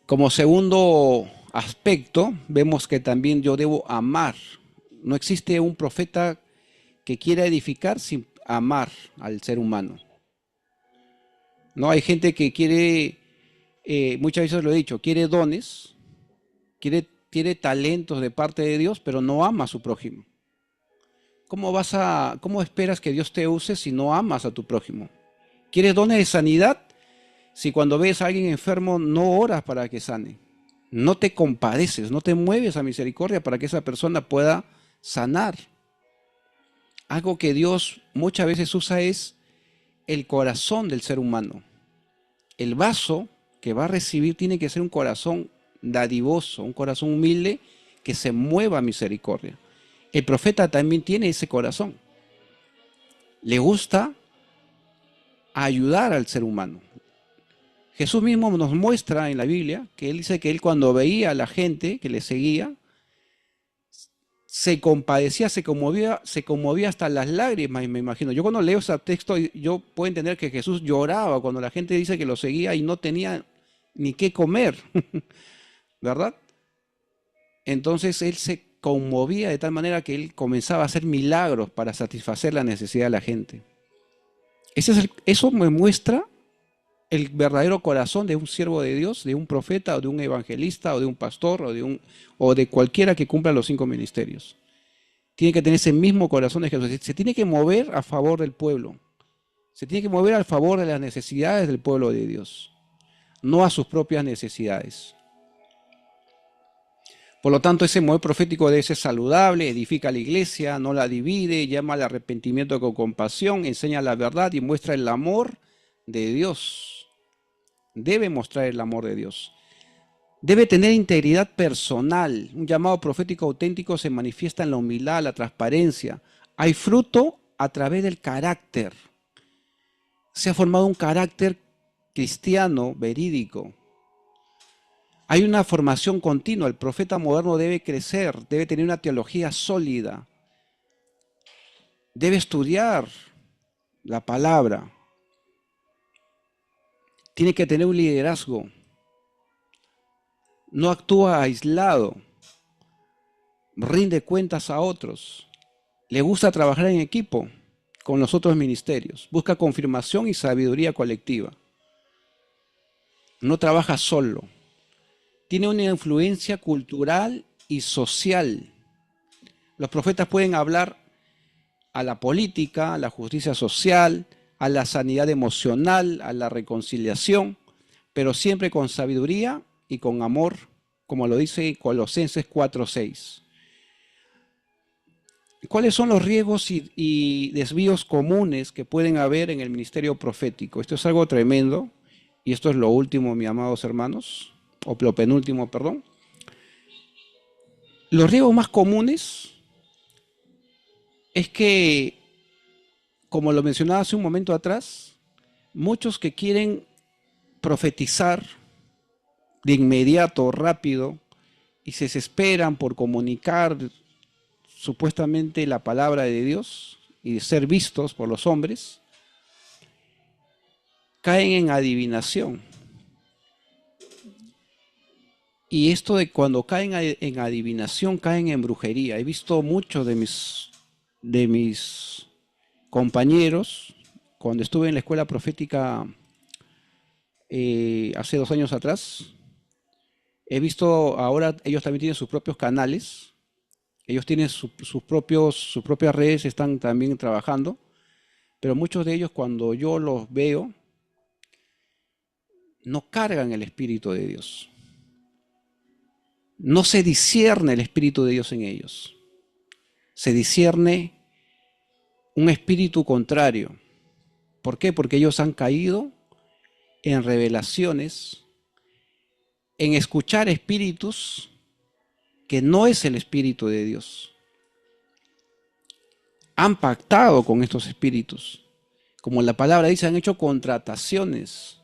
Como segundo aspecto, vemos que también yo debo amar. No existe un profeta que quiera edificar sin amar al ser humano. No, hay gente que quiere, muchas veces lo he dicho, quiere dones, quiere talentos de parte de Dios, pero no ama a su prójimo. ¿Cómo esperas que Dios te use si no amas a tu prójimo? ¿Quieres dones de sanidad? Si cuando ves a alguien enfermo no oras para que sane, no te compadeces, no te mueves a misericordia para que esa persona pueda sanar. Algo que Dios muchas veces usa es el corazón del ser humano. El vaso que va a recibir tiene que ser un corazón dadivoso, un corazón humilde que se mueva a misericordia. El profeta también tiene ese corazón. Le gusta ayudar al ser humano. Jesús mismo nos muestra en la Biblia que él dice que él cuando veía a la gente que le seguía, se compadecía, se conmovía hasta las lágrimas, me imagino. Yo cuando leo ese texto, yo puedo entender que Jesús lloraba cuando la gente dice que lo seguía y no tenía ni qué comer, ¿verdad? Entonces él se conmovía de tal manera que él comenzaba a hacer milagros para satisfacer la necesidad de la gente. Eso me muestra el verdadero corazón de un siervo de Dios, de un profeta o de un evangelista o de un pastor o de cualquiera que cumpla los 5 ministerios. Tiene que tener ese mismo corazón de Jesús. Se tiene que mover a favor del pueblo. Se tiene que mover a favor de las necesidades del pueblo de Dios, no a sus propias necesidades. Por lo tanto, ese mover profético debe ser saludable, edifica a la iglesia, no la divide, llama al arrepentimiento con compasión, enseña la verdad y muestra el amor de Dios. Debe mostrar el amor de Dios. Debe tener integridad personal. Un llamado profético auténtico se manifiesta en la humildad, la transparencia. Hay fruto a través del carácter. Se ha formado un carácter cristiano, verídico. Hay una formación continua. El profeta moderno debe crecer, debe tener una teología sólida. Debe estudiar la palabra. tiene que tener un liderazgo, no actúa aislado, rinde cuentas a otros, le gusta trabajar en equipo con los otros ministerios, busca confirmación y sabiduría colectiva, no trabaja solo, tiene una influencia cultural y social. Los profetas pueden hablar a la política, a la justicia social, a la sanidad emocional, a la reconciliación, pero siempre con sabiduría y con amor, como lo dice Colosenses 4:6. ¿Cuáles son los riesgos y desvíos comunes que pueden haber en el ministerio profético? Esto es algo tremendo, y esto es lo último, mis amados hermanos, o lo penúltimo, perdón. Los riesgos más comunes es que, como lo mencionaba hace un momento atrás, muchos que quieren profetizar de inmediato, rápido, y se desesperan por comunicar supuestamente la palabra de Dios y de ser vistos por los hombres, caen en adivinación. Y esto de cuando caen en adivinación, caen en brujería. He visto muchos de mis compañeros, cuando estuve en la escuela profética hace 2 años atrás, he visto ahora, ellos también tienen sus propios canales, ellos tienen sus propias redes, están también trabajando, pero muchos de ellos cuando yo los veo, no cargan el Espíritu de Dios. No se discierne el Espíritu de Dios en ellos. Se discierne un espíritu contrario. ¿Por qué? Porque ellos han caído en revelaciones, en escuchar espíritus que no es el Espíritu de Dios. Han pactado con estos espíritus. Como la palabra dice, han hecho contrataciones.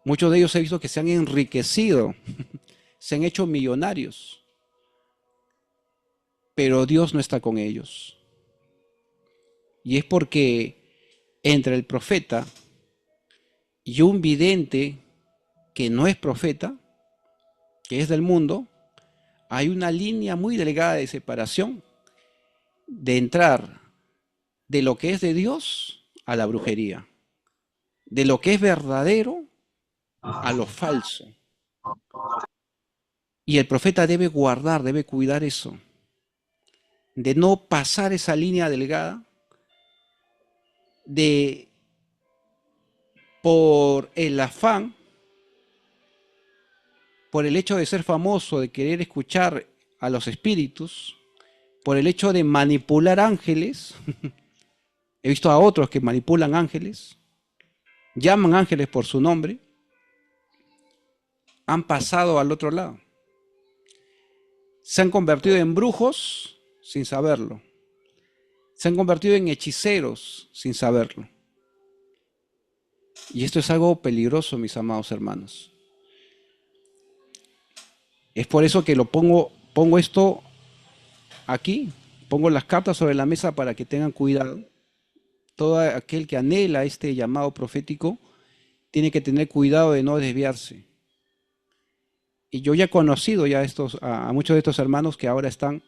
Muchos de ellos he visto que se han enriquecido, se han hecho millonarios, pero Dios no está con ellos. Y es porque entre el profeta y un vidente que no es profeta, que es del mundo, hay una línea muy delgada de separación de entrar de lo que es de Dios a la brujería, de lo que es verdadero a lo falso. Y el profeta debe guardar, debe cuidar eso, de no pasar esa línea delgada, de por el afán, por el hecho de ser famoso, de querer escuchar a los espíritus, por el hecho de manipular ángeles. He visto a otros que manipulan ángeles, llaman ángeles por su nombre, han pasado al otro lado. Se han convertido en brujos sin saberlo. Se han convertido en hechiceros sin saberlo. Y esto es algo peligroso, mis amados hermanos. Es por eso que pongo esto aquí, pongo las cartas sobre la mesa para que tengan cuidado. Todo aquel que anhela este llamado profético tiene que tener cuidado de no desviarse. Y yo ya he conocido ya a muchos de estos hermanos que ahora están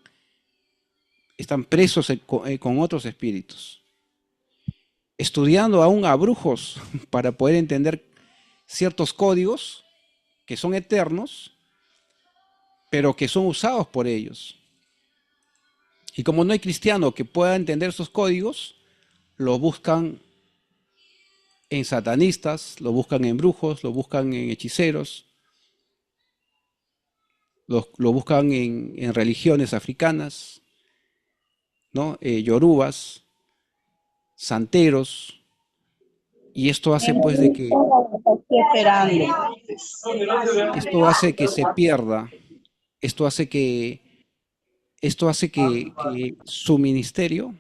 presos con otros espíritus, estudiando aún a brujos para poder entender ciertos códigos que son eternos, pero que son usados por ellos. Y como no hay cristiano que pueda entender esos códigos, lo buscan en satanistas, lo buscan en brujos, lo buscan en hechiceros, lo buscan en religiones africanas, ¿no? Yorubas, santeros, y esto hace pues de que esto hace que se pierda, esto hace que su ministerio,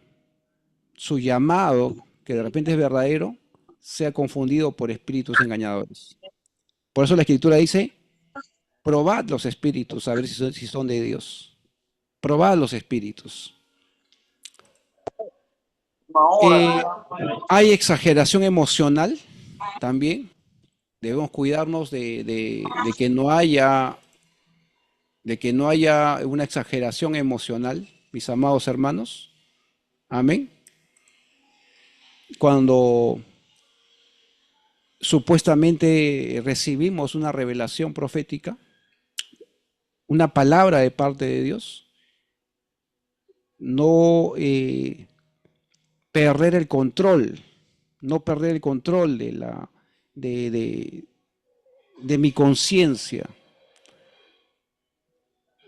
su llamado, que de repente es verdadero, sea confundido por espíritus engañadores. Por eso la Escritura dice: probad los espíritus, a ver si son de Dios. Probad los espíritus. Hay exageración emocional también. Debemos cuidarnos de que no haya, de que no haya una exageración emocional, mis amados hermanos. Amén. Cuando supuestamente recibimos una revelación profética, una palabra de parte de Dios, no perder el control, no perder el control de, de- de mi conciencia.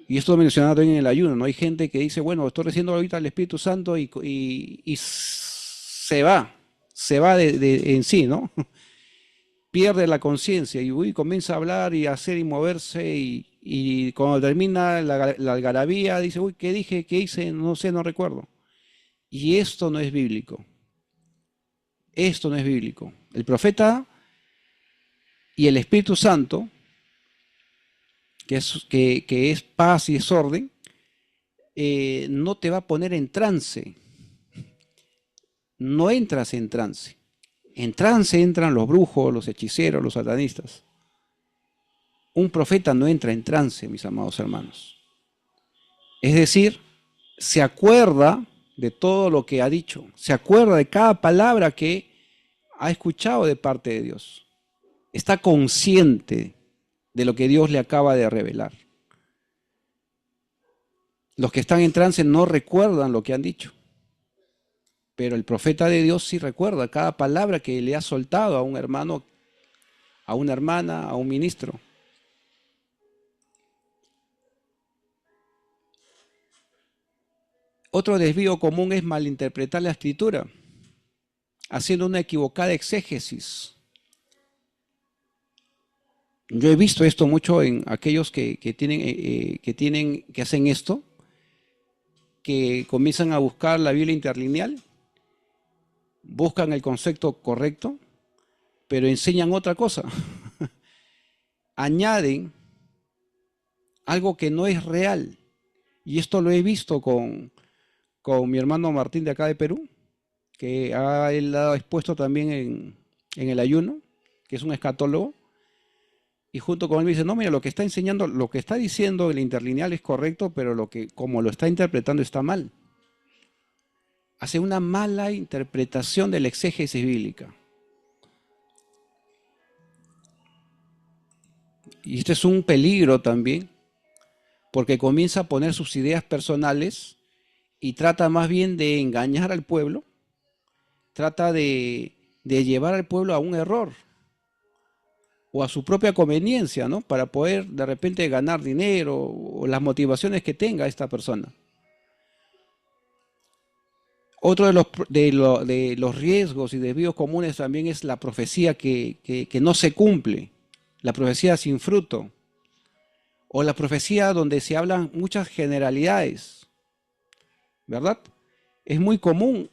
Y esto lo mencionaba también en el ayuno, ¿no? Hay gente que dice, bueno, estoy recibiendo ahorita el Espíritu Santo y se va en sí, ¿no? Pierde la conciencia y uy, comienza a hablar y a hacer y moverse y cuando termina la algarabía dice, uy, ¿qué dije? ¿Qué hice? No sé, no recuerdo. Y esto no es bíblico. Esto no es bíblico. El profeta y el Espíritu Santo, que es paz y es orden, no te va a poner en trance. No entras en trance. En trance entran los brujos, los hechiceros, los satanistas. Un profeta no entra en trance, mis amados hermanos. Es decir, se acuerda de todo lo que ha dicho, se acuerda de cada palabra que ha escuchado de parte de Dios. Está consciente de lo que Dios le acaba de revelar. Los que están en trance no recuerdan lo que han dicho, pero el profeta de Dios sí recuerda cada palabra que le ha soltado a un hermano, a una hermana, a un ministro. Otro desvío común es malinterpretar la escritura, haciendo una equivocada exégesis. Yo he visto esto mucho en aquellos que hacen esto, que comienzan a buscar la Biblia interlineal, buscan el concepto correcto, pero enseñan otra cosa. Añaden algo que no es real. Y esto lo he visto con mi hermano Martín de acá de Perú, que él ha expuesto también en el ayuno, que es un escatólogo. Y junto con él me dice, no, mira, lo que está enseñando, lo que está diciendo el interlineal es correcto, pero como lo está interpretando está mal. Hace una mala interpretación de la exégesis bíblica. Y este es un peligro también, porque comienza a poner sus ideas personales y trata más bien de engañar al pueblo, trata de llevar al pueblo a un error o a su propia conveniencia, ¿no? Para poder de repente ganar dinero o las motivaciones que tenga esta persona. Otro de los riesgos y desvíos comunes también es la profecía que no se cumple, la profecía sin fruto, o la profecía donde se hablan muchas generalidades, ¿verdad? Es muy común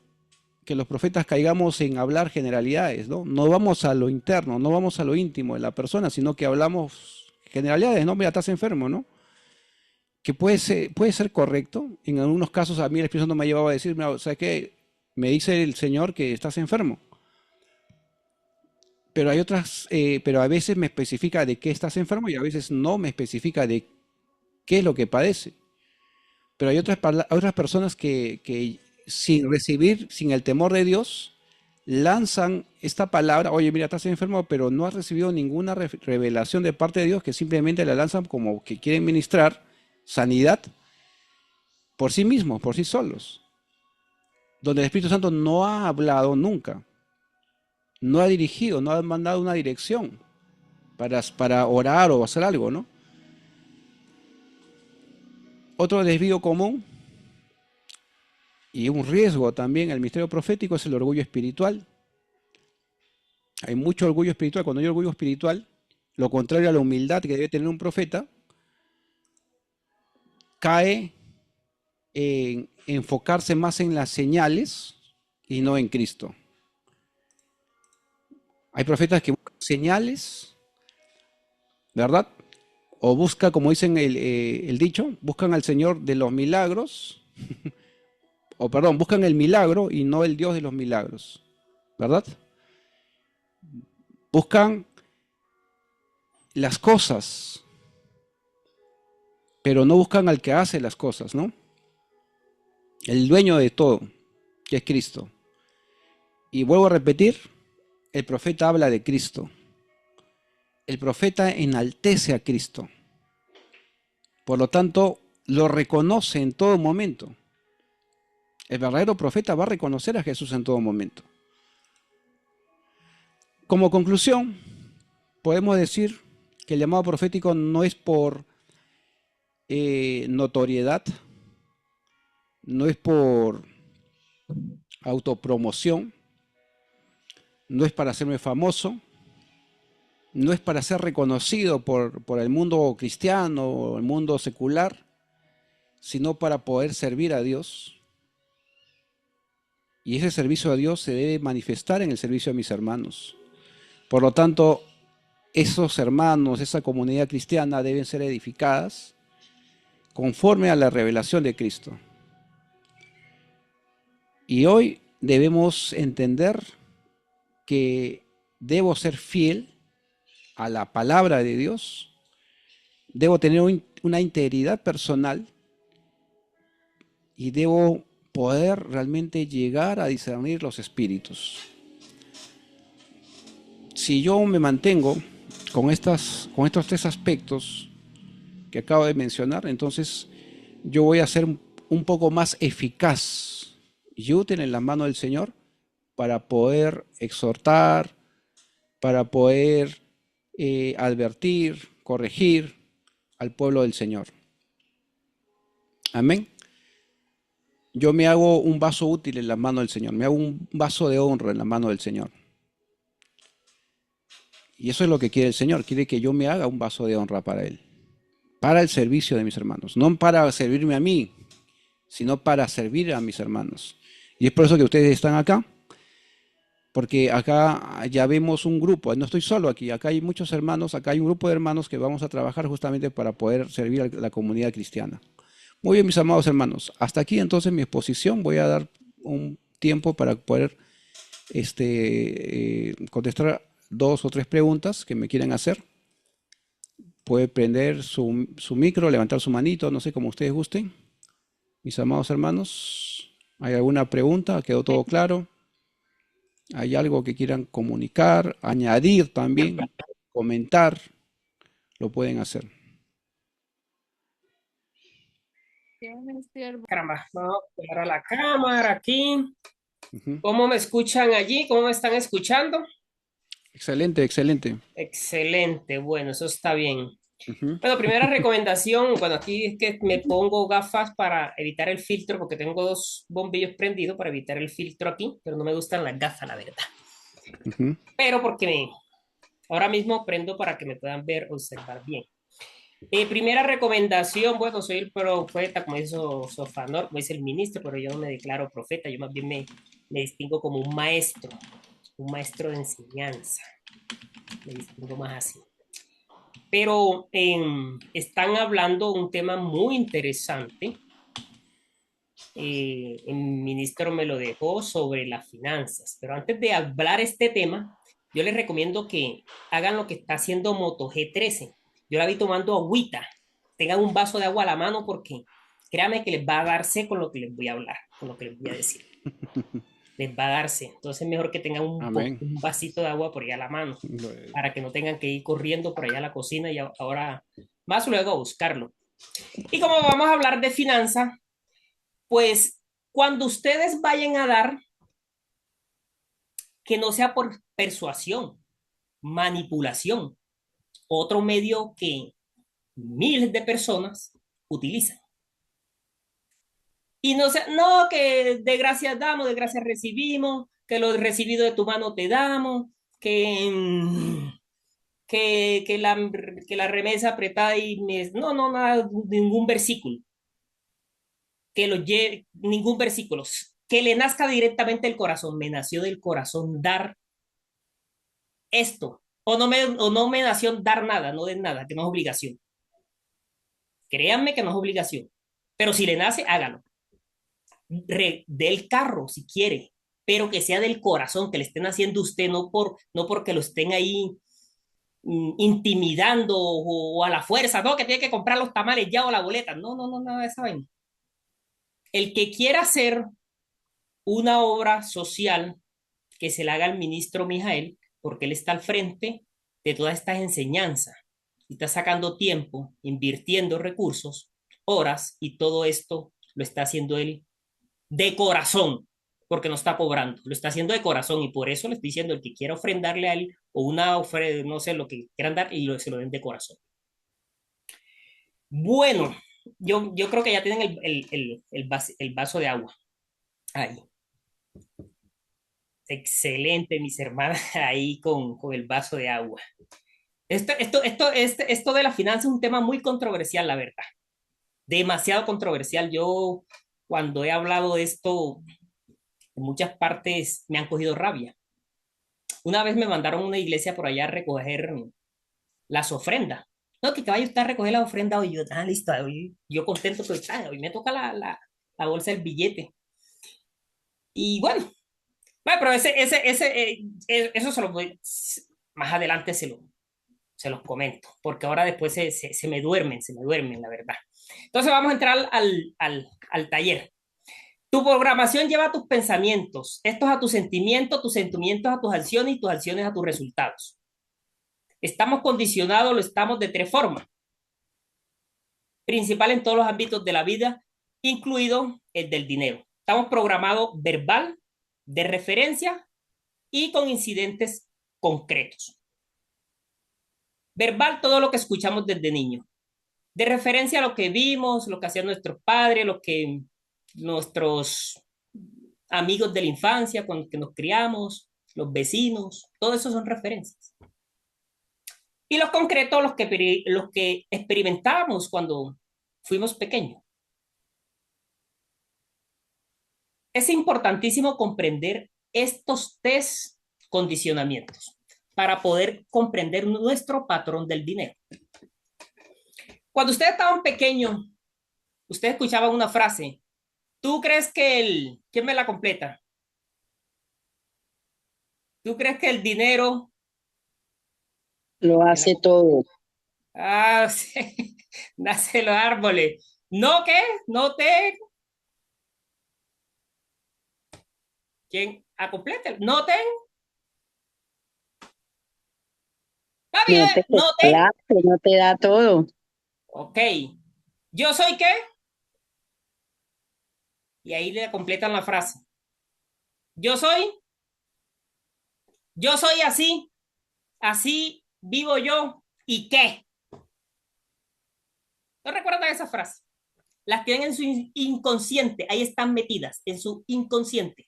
que los profetas caigamos en hablar generalidades, ¿no? No vamos a lo interno, no vamos a lo íntimo de la persona, sino que hablamos generalidades, ¿no? Mira, estás enfermo, ¿no? Que puede ser correcto. En algunos casos a mí el Espíritu Santo me ha llevado a decir, mira, ¿sabes qué? Me dice el Señor que estás enfermo. Pero hay pero a veces me especifica de qué estás enfermo y a veces no me especifica de qué es lo que padece. Pero hay otras personas que sin recibir, sin el temor de Dios, lanzan esta palabra, oye, mira, estás enfermo, pero no has recibido ninguna revelación de parte de Dios, que simplemente la lanzan como que quieren ministrar sanidad por sí mismos, por sí solos, donde el Espíritu Santo no ha hablado nunca, no ha dirigido, no ha mandado una dirección para orar o hacer algo, ¿no? Otro desvío común y un riesgo también al misterio profético es el orgullo espiritual. Hay mucho orgullo espiritual. Cuando hay orgullo espiritual, lo contrario a la humildad que debe tener un profeta, cae en enfocarse más en las señales y no en Cristo. Hay profetas que buscan señales, ¿verdad? O busca, como dicen el dicho, buscan al Señor de los milagros, o perdón, buscan el milagro y no el Dios de los milagros, ¿verdad? Buscan las cosas, pero no buscan al que hace las cosas, ¿no? El dueño de todo, que es Cristo. Y vuelvo a repetir, el profeta habla de Cristo. El profeta enaltece a Cristo. Por lo tanto, lo reconoce en todo momento. El verdadero profeta va a reconocer a Jesús en todo momento. Como conclusión, podemos decir que el llamado profético no es por notoriedad, no es por autopromoción, no es para hacerme famoso, no es para ser reconocido por el mundo cristiano o el mundo secular, sino para poder servir a Dios. Y ese servicio a Dios se debe manifestar en el servicio a mis hermanos. Por lo tanto, esos hermanos, esa comunidad cristiana deben ser edificadas conforme a la revelación de Cristo. Y hoy debemos entender que debo ser fiel a la palabra de Dios, debo tener una integridad personal y debo poder realmente llegar a discernir los espíritus. Si yo me mantengo con estos tres aspectos que acabo de mencionar, entonces yo voy a ser un poco más eficaz y útil en la mano del Señor para poder exhortar, para poder advertir, corregir al pueblo del Señor. Amén. Yo me hago un vaso útil en la mano del Señor, me hago un vaso de honra en la mano del Señor. Y eso es lo que quiere el Señor, quiere que yo me haga un vaso de honra para Él, para el servicio de mis hermanos, no para servirme a mí, sino para servir a mis hermanos. Y es por eso que ustedes están acá, porque acá ya vemos un grupo, no estoy solo aquí, acá hay muchos hermanos, acá hay un grupo de hermanos que vamos a trabajar justamente para poder servir a la comunidad cristiana. Muy bien, mis amados hermanos, hasta aquí entonces mi exposición, voy a dar un tiempo para poder contestar 2 o 3 preguntas que me quieren hacer. Puede prender su micro, levantar su manito, no sé, como ustedes gusten. Mis amados hermanos, ¿hay alguna pregunta? ¿Quedó todo claro? ¿Hay algo que quieran comunicar, añadir también, comentar? Lo pueden hacer. Caramba, vamos a pegar a la cámara aquí. Ujú. ¿Cómo me escuchan allí? ¿Cómo me están escuchando? Excelente, excelente. Excelente, bueno, eso está bien. Ujú. Bueno, primera recomendación, bueno, aquí es que me pongo gafas para evitar el filtro, porque tengo 2 bombillos prendidos para evitar el filtro aquí, pero no me gustan las gafas, la verdad. Ujú. Pero porque ahora mismo prendo para que me puedan ver, observar bien. Primera recomendación, bueno, soy el profeta, como dice Sofanor, como dice el ministro, pero yo no me declaro profeta, yo más bien me distingo como un maestro de enseñanza, me distingo más así. Pero están hablando de un tema muy interesante, el ministro me lo dejó sobre las finanzas, pero antes de hablar este tema, yo les recomiendo que hagan lo que está haciendo Moto G13. Yo la vi tomando agüita, tengan un vaso de agua a la mano porque créanme que les va a darse con lo que les voy a hablar, con lo que les voy a decir. Les va a darse. Entonces es mejor que tengan Amén. un vasito de agua por allá a la mano, para que no tengan que ir corriendo por allá a la cocina y ahora más luego a buscarlo. Y como vamos a hablar de finanzas, pues cuando ustedes vayan a dar, que no sea por persuasión, manipulación, otro medio que miles de personas utilizan. Y no, no, que de gracias damos, de gracias recibimos, que lo recibido de tu mano te damos, que la remesa apretada y no, no, nada, ningún versículo. Que lo lleve, ningún versículo. Que le nazca directamente el corazón. Me nació del corazón dar esto. O no me nació dar nada, no den nada, que no es obligación. Créanme que no es obligación. Pero si le nace, hágalo. Del carro si quiere, pero que sea del corazón, que le estén haciendo usted, no porque lo estén ahí intimidando o a la fuerza, no, que tiene que comprar los tamales ya o la boleta. No, no, no, nada de esa vaina. El que quiera hacer una obra social que se la haga al ministro Mijael, porque él está al frente de todas estas enseñanzas y está sacando tiempo, invirtiendo recursos, horas, y todo esto lo está haciendo él de corazón, porque no está cobrando, lo está haciendo de corazón y por eso le estoy diciendo el que quiera ofrendarle a él o una ofrenda, no sé, lo que quieran dar y se lo den de corazón. Bueno, yo creo que ya tienen el vaso de agua ahí. Excelente, mis hermanas, ahí con el vaso de agua. Esto de la finanza es un tema muy controversial, la verdad. Demasiado controversial. Yo, cuando he hablado de esto, en muchas partes me han cogido rabia. Una vez me mandaron a una iglesia por allá a recoger las ofrendas. No, que vaya usted a recoger las ofrendas hoy. Yo, listo, hoy, yo contento, pues, hoy me toca la bolsa del billete. Y bueno, pero eso se lo voy, más adelante se los comento, porque ahora después se me duermen, la verdad. Entonces vamos a entrar al taller. Tu programación lleva a tus pensamientos, estos a tus sentimientos a tus acciones y tus acciones a tus resultados. Estamos condicionados, lo estamos de tres formas. Principal en todos los ámbitos de la vida, incluido el del dinero. Estamos programados verbal, de referencia y con incidentes concretos. Verbal, todo lo que escuchamos desde niño. De referencia a lo que vimos, lo que hacían nuestros padres, lo que nuestros amigos de la infancia, con los que nos criamos, los vecinos, todo eso son referencias. Y los concretos, los que experimentábamos cuando fuimos pequeños. Es importantísimo comprender estos tres condicionamientos para poder comprender nuestro patrón del dinero. Cuando ustedes estaban pequeños, ustedes escuchaban una frase. ¿Tú crees que ¿quién me la completa? ¿Tú crees que el dinero Lo hace todo. Sí, nace los árboles? ¿No qué? ¿No te? ¿Quién? Completa. ¿No te? Está No bien, te no te. complace, no te da todo. Ok. ¿Yo soy qué? Y ahí le completan la frase. Yo soy así, así vivo yo, ¿y qué? ¿No recuerdan esa frase? Las tienen en su inconsciente, ahí están metidas, en su inconsciente.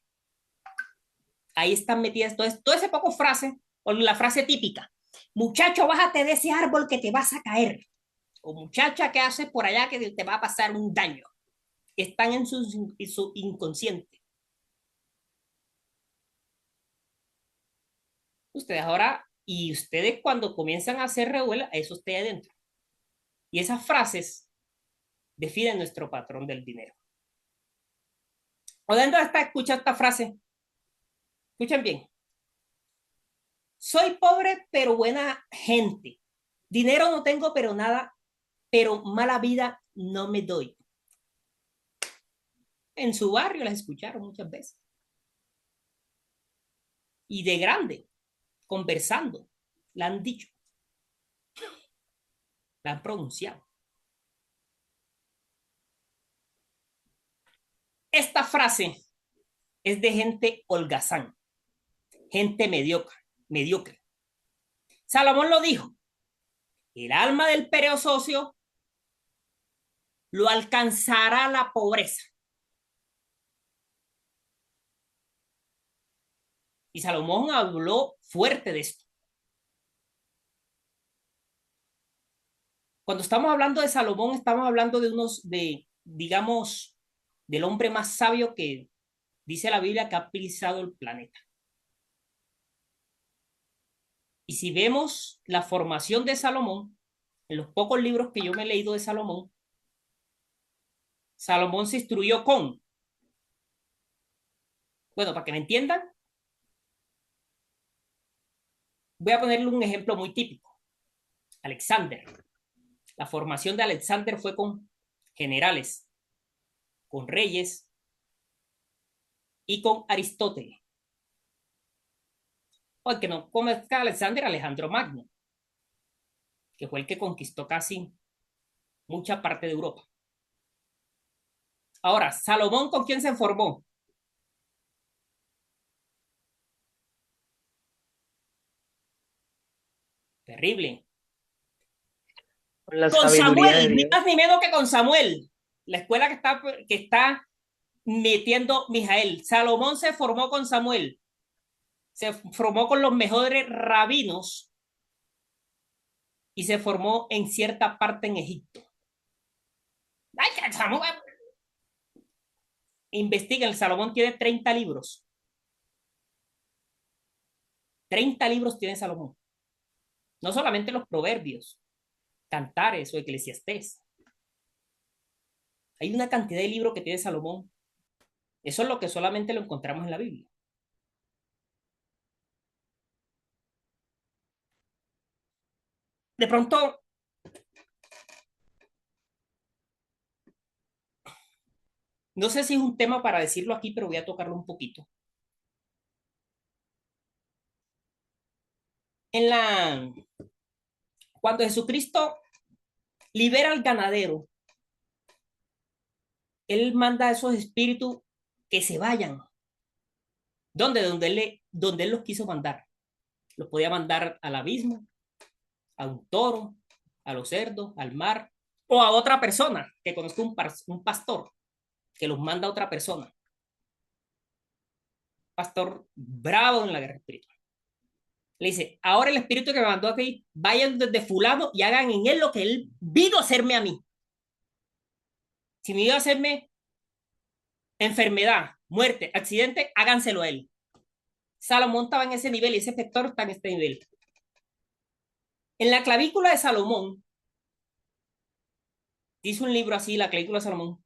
Ahí están metidas todo ese poco frase, o la frase típica. Muchacho, bájate de ese árbol que te vas a caer. O muchacha, ¿qué haces por allá que te va a pasar un daño? Están en su inconsciente. Ustedes ahora, y ustedes cuando comienzan a hacer revuela, eso está ahí adentro. Y esas frases definen nuestro patrón del dinero. ¿O dónde está? Escucha esta frase. Escuchen bien. Soy pobre, pero buena gente. Dinero no tengo, pero nada, pero mala vida no me doy. En su barrio las escucharon muchas veces. Y de grande, conversando, la han dicho, la han pronunciado. Esta frase es de gente holgazán, gente mediocre. Salomón lo dijo, el alma del perezoso lo alcanzará la pobreza. Y Salomón habló fuerte de esto. Cuando estamos hablando de Salomón, estamos hablando digamos, del hombre más sabio que dice la Biblia que ha pisado el planeta. Y si vemos la formación de Salomón, en los pocos libros que yo me he leído de Salomón, Salomón se instruyó bueno, para que me entiendan, voy a ponerle un ejemplo muy típico. Alexander. La formación de Alexander fue con generales, con reyes y con Aristóteles. O que no, como es que Alexander, Alejandro Magno, que fue el que conquistó casi mucha parte de Europa. Ahora, Salomón, ¿con quién se formó? Terrible. Con la Con sabiduría de Samuel, ni Dios. más ni menos que con Samuel. La escuela que está metiendo Mijael. Salomón se formó con Samuel. Se formó con los mejores rabinos y se formó en cierta parte en Egipto. Ay, Samuel. Investiguen, Salomón tiene 30 libros. 30 libros tiene Salomón. No solamente los proverbios, cantares o eclesiastés. Hay una cantidad de libros que tiene Salomón. Eso es lo que solamente lo encontramos en la Biblia. De pronto, no sé si es un tema para decirlo aquí, pero voy a tocarlo un poquito. Cuando Jesucristo libera al ganadero, él manda a esos espíritus que se vayan. ¿Dónde? Donde él los quiso mandar. Los podía mandar al abismo, a un toro, a los cerdos, al mar, o a otra persona, que conozco un pastor, que los manda a otra persona. Pastor bravo en la guerra espiritual. Le dice, ahora el espíritu que me mandó aquí, vayan desde fulano y hagan en él lo que él vino a hacerme a mí. Si me iba a hacerme enfermedad, muerte, accidente, háganselo a él. Salomón estaba en ese nivel y ese efector está en este nivel. En la clavícula de Salomón, dice un libro así, la clavícula de Salomón,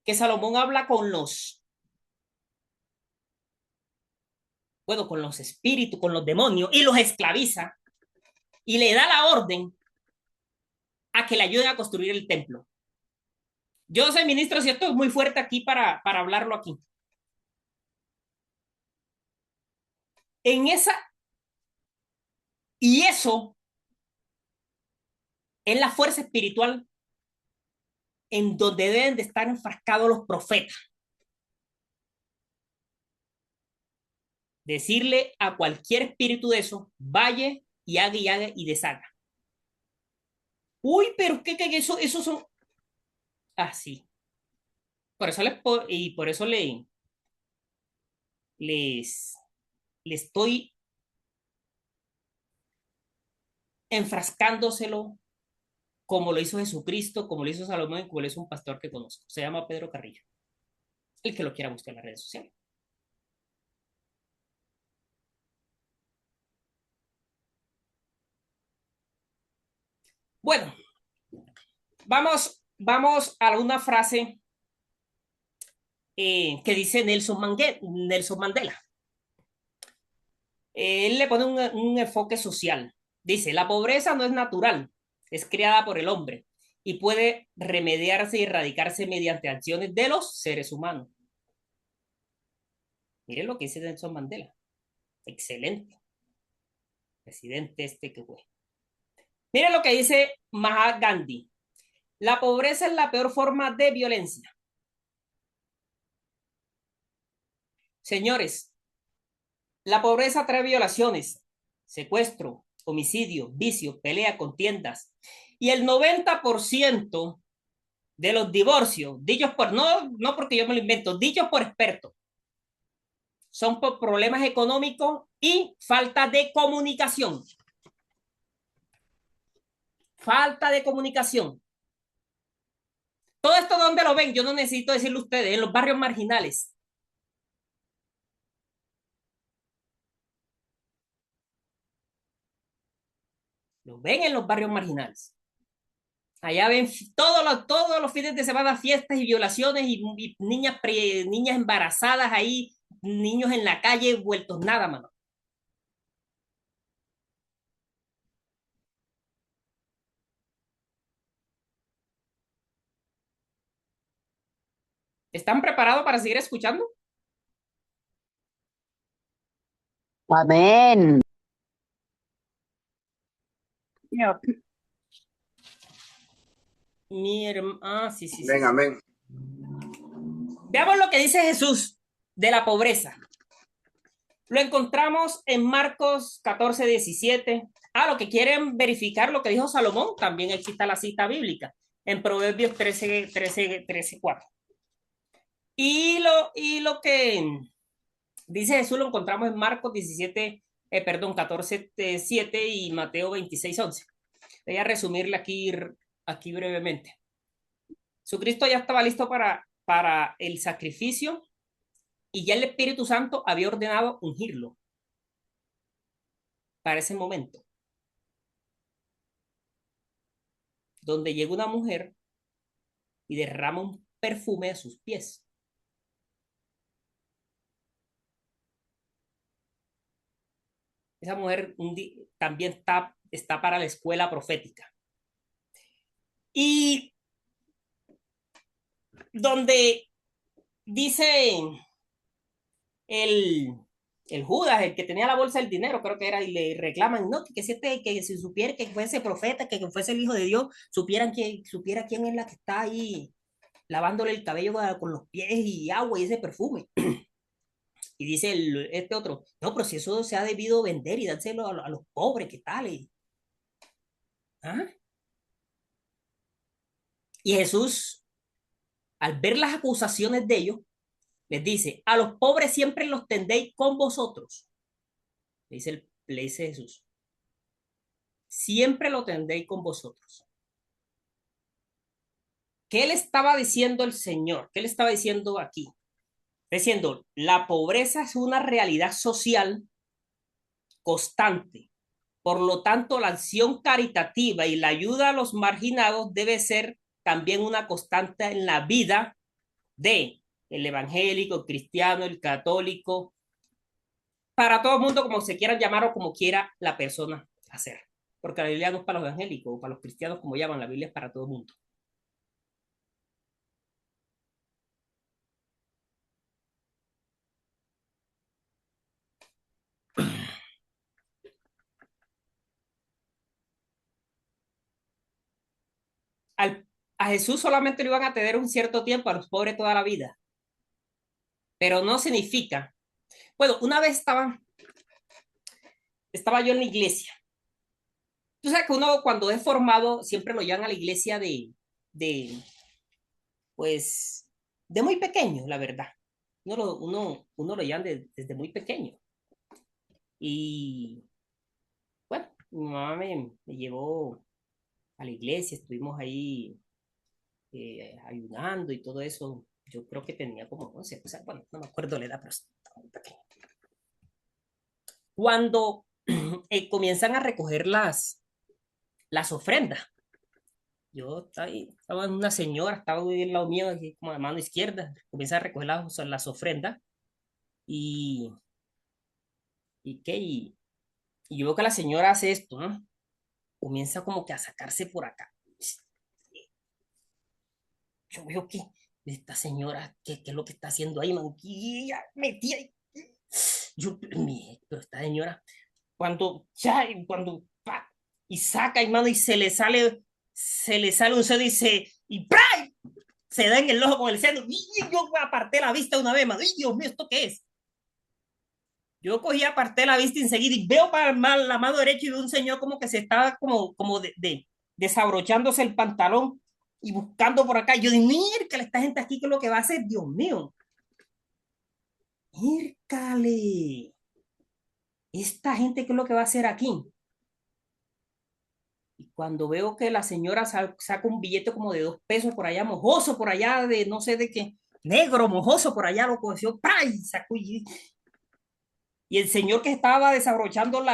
que Salomón habla con con los espíritus, con los demonios, y los esclaviza, y le da la orden a que le ayuden a construir el templo. Yo soy ministro, si esto es muy fuerte aquí para hablarlo aquí. En esa, y eso es la fuerza espiritual en donde deben de estar enfrascados los profetas. Decirle a cualquier espíritu de eso, vaya y haga y deshaga. Uy, pero ¿qué eso son? Ah, sí. Por eso les estoy enfrascándoselo como lo hizo Jesucristo, como lo hizo Salomón, como lo hizo un pastor que conozco. Se llama Pedro Carrillo. El que lo quiera buscar en las redes sociales. Bueno, vamos a una frase que dice Nelson Mandela. Él le pone un enfoque social. Dice, la pobreza no es natural, es creada por el hombre y puede remediarse y erradicarse mediante acciones de los seres humanos. Miren lo que dice Nelson Mandela. Excelente. Presidente este que fue. Miren lo que dice Mahatma Gandhi. La pobreza es la peor forma de violencia. Señores, la pobreza trae violaciones, secuestro, homicidio, vicio, pelea, contiendas. Y el 90% de los divorcios, dichos no porque yo me lo invento, dichos por expertos, son por problemas económicos y falta de comunicación. Falta de comunicación. Todo esto, ¿dónde lo ven? Yo no necesito decirle a ustedes, en los barrios marginales. Lo ven en los barrios marginales. Allá ven todos los fines de semana fiestas y violaciones y niñas embarazadas ahí, niños en la calle vueltos nada, mano. ¿Están preparados para seguir escuchando? Amén. Señor. Sí, sí, sí, Amén, sí. amén. Veamos lo que dice Jesús de la pobreza. Lo encontramos en Marcos 14:17. Lo que quieren verificar lo que dijo Salomón, también aquí está la cita bíblica, en Proverbios 13:4. Y lo que dice Jesús lo encontramos en Marcos 14:7 y Mateo 26:11. Voy a resumirle aquí brevemente. Jesucristo ya estaba listo para el sacrificio y ya el Espíritu Santo había ordenado ungirlo para ese momento, donde llega una mujer y derrama un perfume a sus pies. Esa mujer también está para la escuela profética. Y donde dice el, el Judas, el que tenía la bolsa del dinero, creo que era, y le reclaman, no, que si supiera que fuese profeta, que fuese el hijo de Dios, supiera quién es la que está ahí lavándole el cabello con los pies y agua y ese perfume. Y dice este otro, no, pero si eso se ha debido vender y dárselo a los pobres, ¿qué tal? ¿Ah? Y Jesús, al ver las acusaciones de ellos, les dice, a los pobres siempre los tendréis con vosotros. Le dice Jesús, siempre lo tendréis con vosotros. ¿Qué le estaba diciendo el Señor? ¿Qué le estaba diciendo aquí? Diciendo, la pobreza es una realidad social constante. Por lo tanto, la acción caritativa y la ayuda a los marginados debe ser también una constante en la vida de el evangélico, el cristiano, el católico, para todo el mundo, como se quieran llamar o como quiera la persona hacer. Porque la Biblia no es para los evangélicos o para los cristianos, como llaman, la Biblia es para todo el mundo. A Jesús solamente lo iban a tener un cierto tiempo, a los pobres toda la vida. Pero no significa. Bueno, una vez estaba yo en la iglesia. Tú sabes que uno cuando es formado siempre lo llevan a la iglesia de pues, de muy pequeño, la verdad. Uno lo llevan desde muy pequeño. Y bueno, mi mamá me llevó a la iglesia, estuvimos ahí ayunando y todo eso. Yo creo que tenía como 11, o sea, bueno, no me acuerdo la edad, pero estaba muy pequeño. Cuando comienzan a recoger las ofrendas, yo estaba una señora, estaba ahí al lado mío, así como de mano izquierda, comienza a recoger las ofrendas y, y, ¿qué? Y yo veo que la señora hace esto, ¿no? Comienza como que a sacarse por acá. Yo veo que esta señora, ¿qué es lo que está haciendo ahí, man? Y ella metía ahí. Yo, pero esta señora, cuando pa, y saca, hermano, y se le sale un seno y ¡pray! Se da en el ojo con el seno. Y yo aparté la vista una vez, mano. ¡Ay, Dios mío, esto qué es! Yo cogí, aparté la vista enseguida y veo para la mano derecha y veo un señor como que se estaba como desabrochándose el pantalón y buscando por acá. Yo digo, mírcale, esta gente aquí, ¿qué es lo que va a hacer? Dios mío. Mírcale. Esta gente, ¿qué es lo que va a hacer aquí? Y cuando veo que la señora saca un billete como de 2 pesos por allá, mojoso por allá, de no sé de qué, negro, mojoso por allá, lo cogió, ¡pray! Sacó y el señor que estaba desabrochando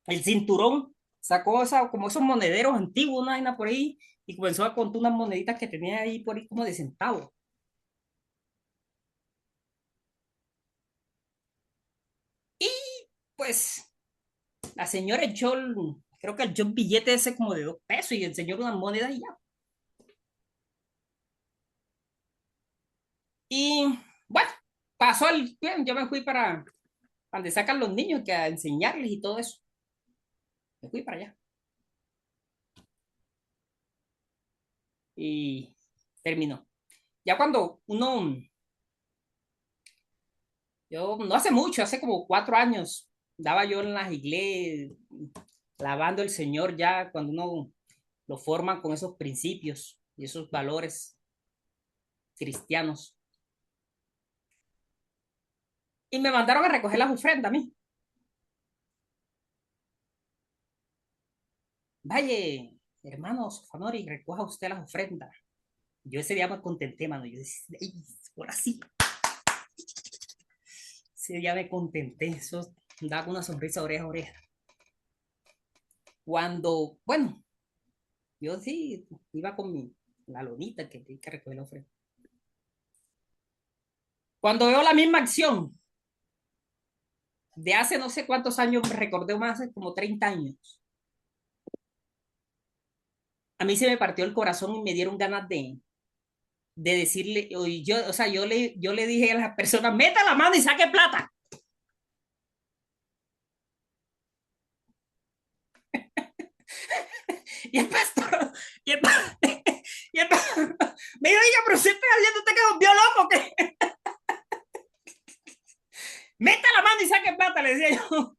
el cinturón, sacó como esos monederos antiguos, una vaina por ahí, y comenzó a contar unas moneditas que tenía ahí por ahí como de centavos. Y pues la señora creo que echó un billete ese como de 2 pesos y el señor unas monedas y ya. Y bueno, pasó el tiempo, yo me fui para donde sacan los niños que a enseñarles y todo eso. Me fui para allá. Y terminó. Ya cuando uno, yo no hace mucho, hace como 4 años, daba yo en las iglesias, lavando el Señor ya cuando uno lo forma con esos principios y esos valores cristianos. Y me mandaron a recoger las ofrendas a mí. Vaya, hermano Sofanori, recoja usted las ofrendas. Yo ese día me contenté, mano. Yo decía, "Ey, por así. Ese día me contenté. Eso daba una sonrisa oreja a oreja. Cuando, bueno, yo sí iba con la lonita que recoger la ofrenda. Cuando veo la misma acción de hace no sé cuántos años, me recordé más, hace como 30 años. A mí se me partió el corazón y me dieron ganas de decirle, yo, o sea, yo le dije a las personas, meta la mano y saque plata. Y el pastor, y el, y el pastor me dijo, oiga, pero usted está haciendo, usted que volvió loco, que meta la mano y saque plata, le decía yo.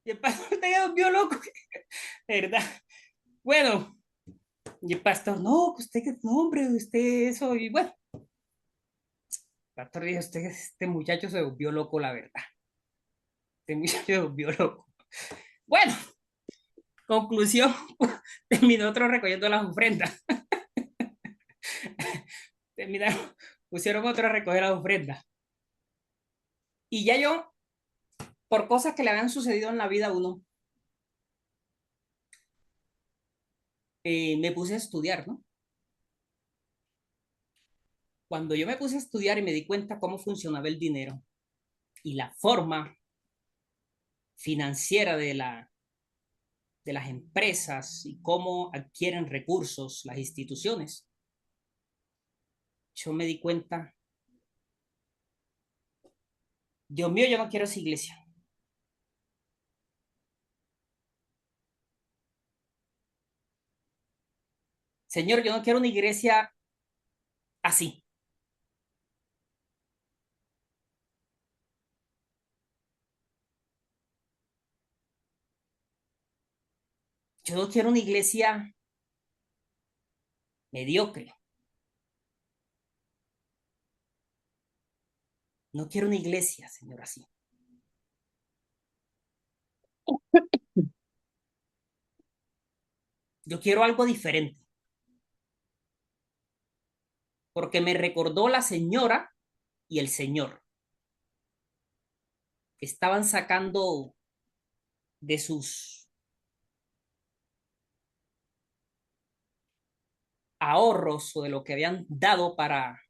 Y el pastor te volvió loco, ¿verdad? Bueno, y el pastor, no, usted, no, hombre, usted eso, y bueno, el pastor dijo, este muchacho se volvió loco, la verdad. Este muchacho se volvió loco. Bueno, conclusión, terminó otro recogiendo las ofrendas. Terminaron, pusieron otro a recoger las ofrendas. Y ya yo, por cosas que le habían sucedido en la vida a uno, me puse a estudiar, ¿no? Cuando yo me puse a estudiar y me di cuenta cómo funcionaba el dinero y la forma financiera de las empresas y cómo adquieren recursos las instituciones, yo me di cuenta, Dios mío, yo no quiero esa iglesia. Señor, yo no quiero una iglesia así. Yo no quiero una iglesia mediocre. No quiero una iglesia, Señor, así. Yo quiero algo diferente. Porque me recordó la señora y el señor que estaban sacando de sus ahorros o de lo que habían dado para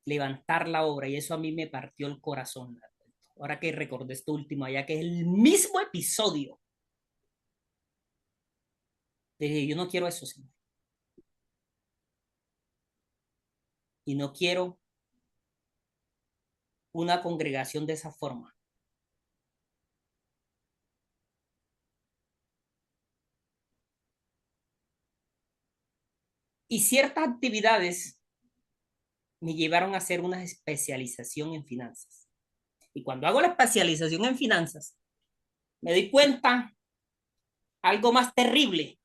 levantar la obra y eso a mí me partió el corazón. Ahora que recordé esto último, ya que es el mismo episodio, dije, yo no quiero eso, Señor. Y no quiero una congregación de esa forma. Y ciertas actividades me llevaron a hacer una especialización en finanzas. Y cuando hago la especialización en finanzas, me doy cuenta algo más terrible.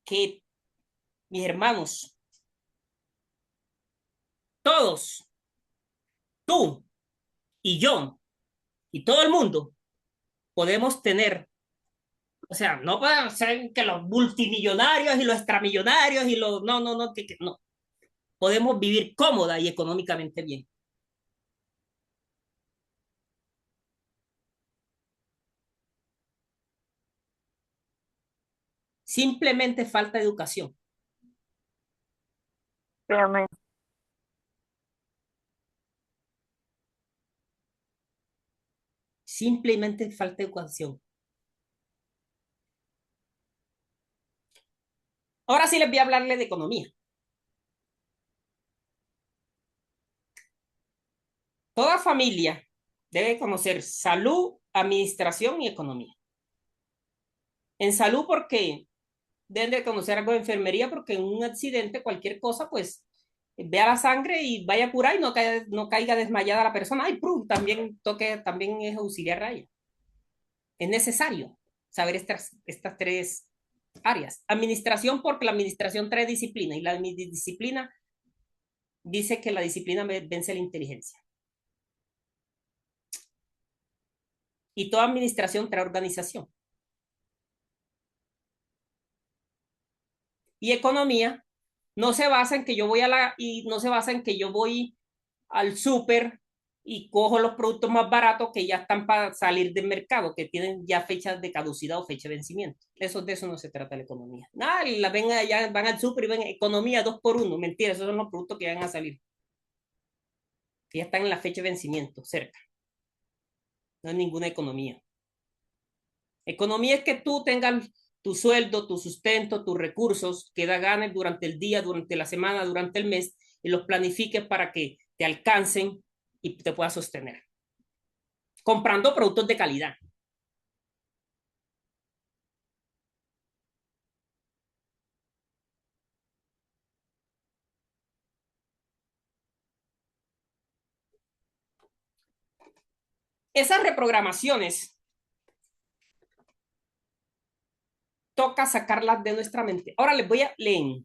Que mis hermanos, todos, tú y yo y todo el mundo, podemos tener, o sea, no pueden ser que los multimillonarios y los extramillonarios y los, no, no, no, no. Podemos vivir cómoda y económicamente bien. Simplemente falta educación. Amén. Simplemente falta educación. Ahora sí les voy a hablarle de economía. Toda familia debe conocer salud, administración y economía. En salud porque deben de conocer algo de enfermería porque en un accidente, cualquier cosa, pues vea la sangre y vaya a curar y no caiga desmayada la persona. Ay, también también es auxiliar a ella. Es necesario saber estas tres áreas. Administración porque la administración trae disciplina y la disciplina dice que la disciplina vence la inteligencia. Y toda administración trae organización. Y economía no se basa en que yo voy y no se basa en que yo voy al súper y cojo los productos más baratos que ya están para salir del mercado, que tienen ya fechas de caducidad o fecha de vencimiento. De eso no se trata la economía. Nada, ven allá, van al súper y ven economía 2 por 1. Mentira, esos son los productos que van a salir. Que ya están en la fecha de vencimiento, cerca. No es ninguna economía. Economía es que tú tengas tu sueldo, tu sustento, tus recursos, que da ganes durante el día, durante la semana, durante el mes, y los planifiques para que te alcancen y te puedas sostener. Comprando productos de calidad. Esas reprogramaciones toca sacarlas de nuestra mente. Ahora les voy a leer.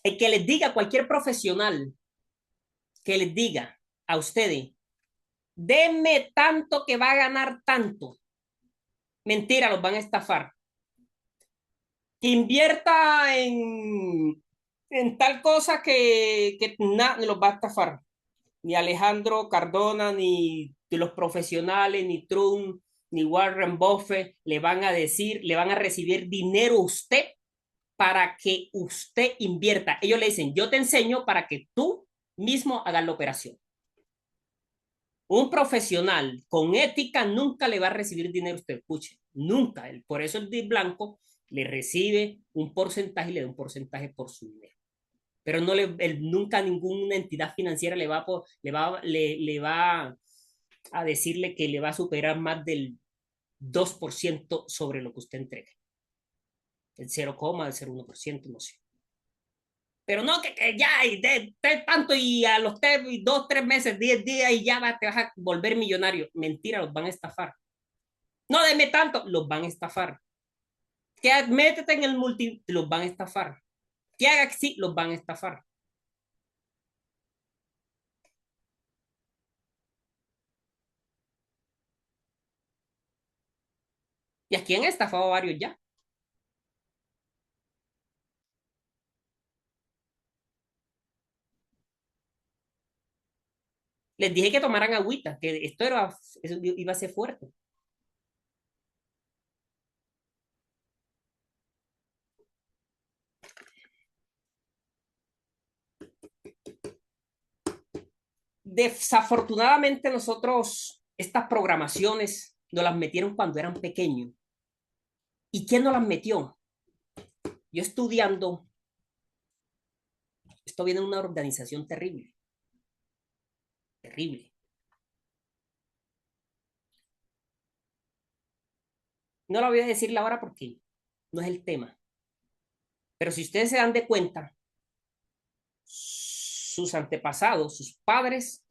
El que les diga, cualquier profesional que les diga a ustedes, denme tanto que va a ganar tanto. Mentira, los van a estafar. Que invierta en tal cosa que nada los va a estafar. Ni Alejandro Cardona, ni de los profesionales, ni Trump, ni Warren Buffett le van a decir, le van a recibir dinero a usted para que usted invierta. Ellos le dicen, yo te enseño para que tú mismo hagas la operación. Un profesional con ética nunca le va a recibir dinero a usted, escuche, nunca. Por eso el de blanco le recibe un porcentaje y le da un porcentaje por su dinero. Pero no nunca ninguna entidad financiera le va a decirle que le va a superar más del 2% sobre lo que usted entregue. El 0, el 0,1%, no sé. Pero no que ya, y de tanto, y a los 2, 3 meses, 10 días, y ya te vas a volver millonario. Mentira, los van a estafar. No, deme tanto, los van a estafar. Que métete en el multi, los van a estafar. Que haga que sí, los van a estafar. Y aquí han estafado varios ya. Les dije que tomaran agüita, que eso iba a ser fuerte. Desafortunadamente nosotros estas programaciones nos las metieron cuando eran pequeños. ¿Y quién nos las metió? Yo estudiando, esto viene de una organización terrible, terrible. No la voy a decir la hora porque no es el tema. Pero si ustedes se dan de cuenta, sus antepasados, sus padres,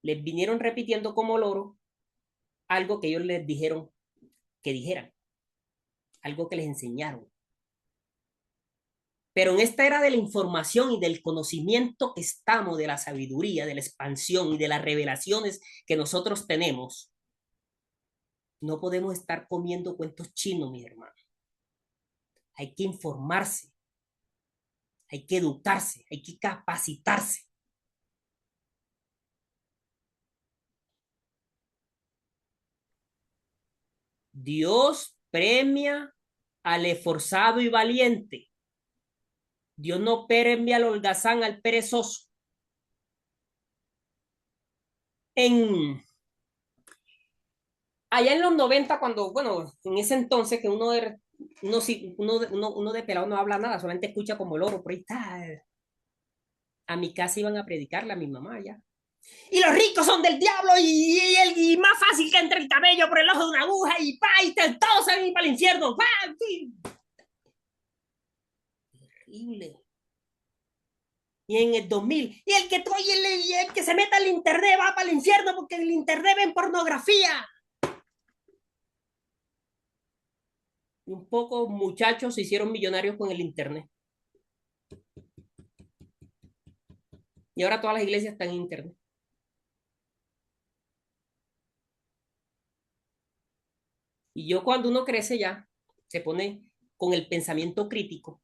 les vinieron repitiendo como loro algo que ellos les dijeron que dijeran, algo que les enseñaron. Pero en esta era de la información y del conocimiento que estamos, de la sabiduría, de la expansión y de las revelaciones que nosotros tenemos, no podemos estar comiendo cuentos chinos, mis hermanos. Hay que informarse, hay que educarse, hay que capacitarse. Dios premia al esforzado y valiente. Dios no premia al holgazán, al perezoso. Allá en los 90, cuando, bueno, en ese entonces que uno uno de pelado no habla nada, solamente escucha como loro, por ahí está. A mi casa iban a predicarle a mi mamá ya. Y los ricos son del diablo y más fácil que entre el cabello por el ojo de una aguja y pa, y todos se van a ir para el infierno. Pa, sí. Terrible. Y en el 2000, y el que se meta al internet va para el infierno porque en el internet ven pornografía. Y un poco muchachos se hicieron millonarios con el internet. Y ahora todas las iglesias están en internet. Y yo cuando uno crece ya, se pone con el pensamiento crítico.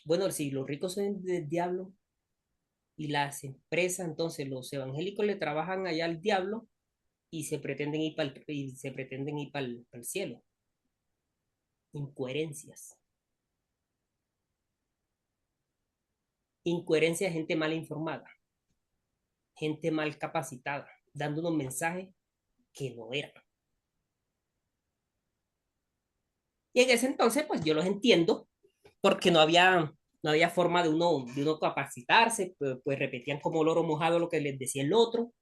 Bueno, si los ricos son del diablo y las empresas, entonces los evangélicos le trabajan allá al diablo y se pretenden ir para el cielo. Incoherencias. Incoherencia de gente mal informada, gente mal capacitada, dando unos mensajes que no eran. Y en ese entonces, pues yo los entiendo, porque no había forma de uno capacitarse, pues repetían como loro mojado lo que les decía el otro,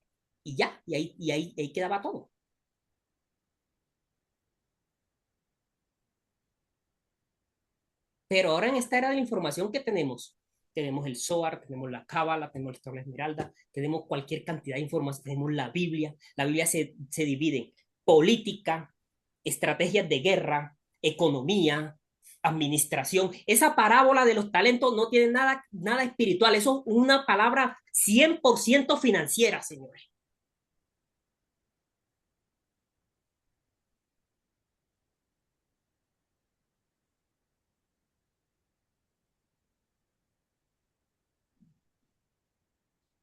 y ya, ahí quedaba todo. Pero ahora en esta era de la información que tenemos el Zohar, tenemos la Cábala, tenemos el Torre Esmeralda, tenemos cualquier cantidad de información, tenemos la Biblia se divide en política, estrategias de guerra, economía, administración. Esa parábola de los talentos no tiene nada espiritual, eso es una palabra 100% financiera, señores.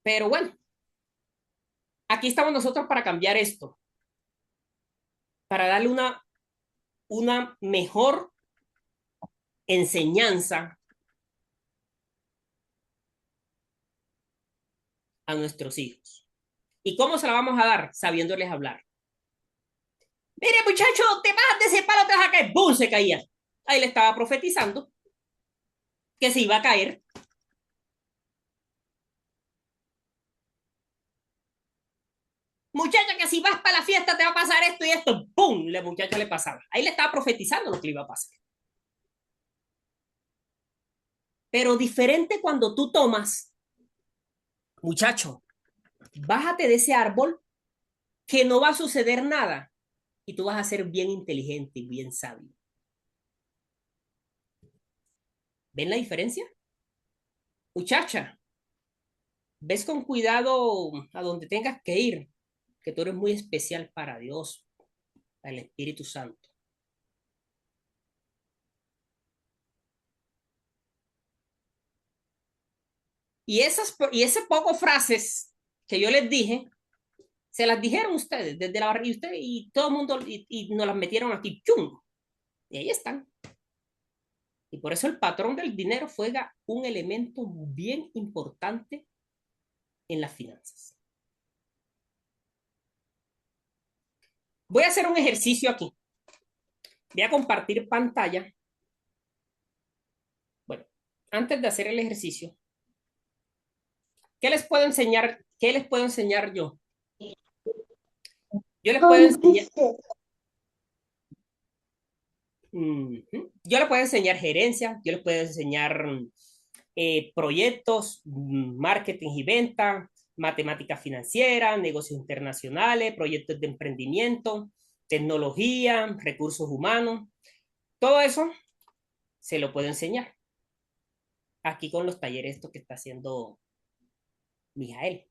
Pero bueno, aquí estamos nosotros para cambiar esto, para darle una mejor enseñanza a nuestros hijos. ¿Y cómo se la vamos a dar? Sabiéndoles hablar. Mire, muchacho, te bajas de ese palo, te vas a caer. ¡Bum! Se caía. Ahí le estaba profetizando que se iba a caer. Muchacha, que si vas para la fiesta te va a pasar esto y esto. ¡Bum! La muchacha le pasaba. Ahí le estaba profetizando lo que le iba a pasar. Pero diferente cuando tú tomas, muchacho, bájate de ese árbol que no va a suceder nada y tú vas a ser bien inteligente y bien sabio. ¿Ven la diferencia? Muchacha, ves con cuidado a donde tengas que ir, que tú eres muy especial para Dios, para el Espíritu Santo. Y esas pocas frases que yo les dije, se las dijeron ustedes desde la barriga y todo el mundo y nos las metieron aquí, ¡chum! Y ahí están. Y por eso el patrón del dinero juega un elemento bien importante en las finanzas. Voy a hacer un ejercicio aquí. Voy a compartir pantalla. Bueno, antes de hacer el ejercicio, ¿qué les puedo enseñar? ¿Qué les puedo enseñar yo? Yo les puedo enseñar. Yo les puedo enseñar gerencia, yo les puedo enseñar proyectos, marketing y venta, matemática financiera, negocios internacionales, proyectos de emprendimiento, tecnología, recursos humanos. Todo eso se lo puedo enseñar aquí con los talleres estos que está haciendo Mijael.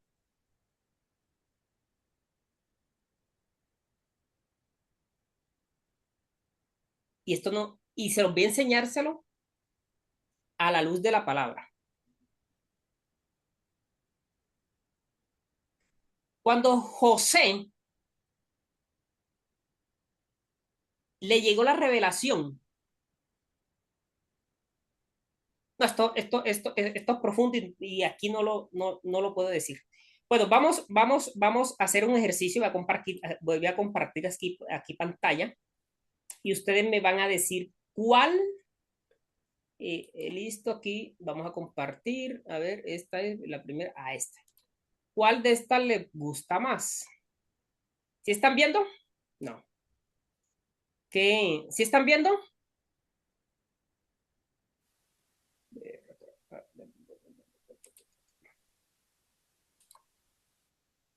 Y esto no, y se los voy a enseñárselo a la luz de la palabra. Cuando José le llegó la revelación. No, esto es profundo y aquí no lo puedo decir. Bueno, vamos a hacer un ejercicio. Voy a compartir aquí pantalla y ustedes me van a decir cuál. Listo, aquí vamos a compartir. A ver, esta es la primera. Esta. ¿Cuál de estas les gusta más? ¿Sí están viendo? No. ¿Qué? ¿Sí están viendo?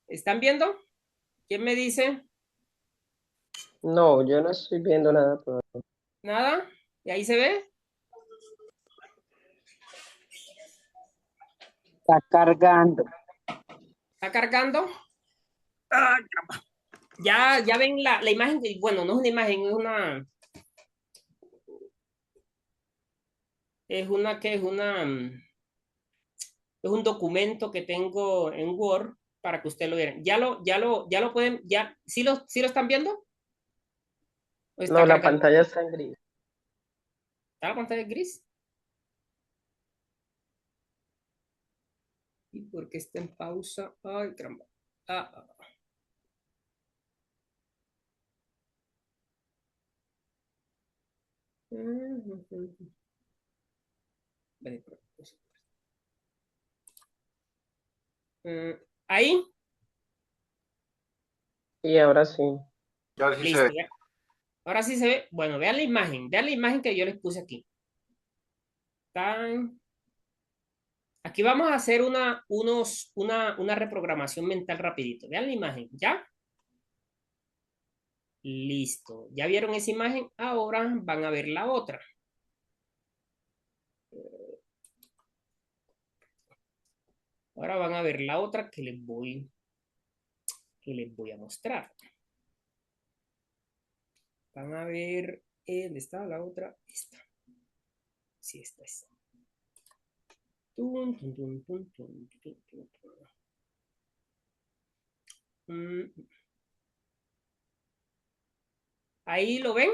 ¿Están viendo? ¿Quién me dice? No, yo no estoy viendo nada todavía. ¿Nada? ¿Y ahí se ve? Está cargando. ¿Está cargando? ¡Ay, caramba! Ya ven la imagen. Bueno, no es una imagen, es un documento que tengo en Word para que usted lo vea. Ya lo pueden, ¿sí lo están viendo? ¿O está No, la cargando? pantalla está en gris. ¿Está la pantalla gris? ¿Y por qué está en pausa? Ay, caramba. Ah, ah. Vale, ahí, Y ahora sí. Ya sí se listo. ve. Ya. Ahora sí se ve. Bueno, vean la imagen que yo les puse aquí. Tan. Aquí vamos a hacer una reprogramación mental rapidito. Vean la imagen, ¿ya? Listo. ¿Ya vieron esa imagen? Ahora van a ver la otra. Ahora van a ver la otra que les voy a mostrar. Van a ver, ¿dónde está la otra? Esta. Sí, esta es. Tun, tun, tun, tun, tun, tun, tun, tun. Ahí lo ven.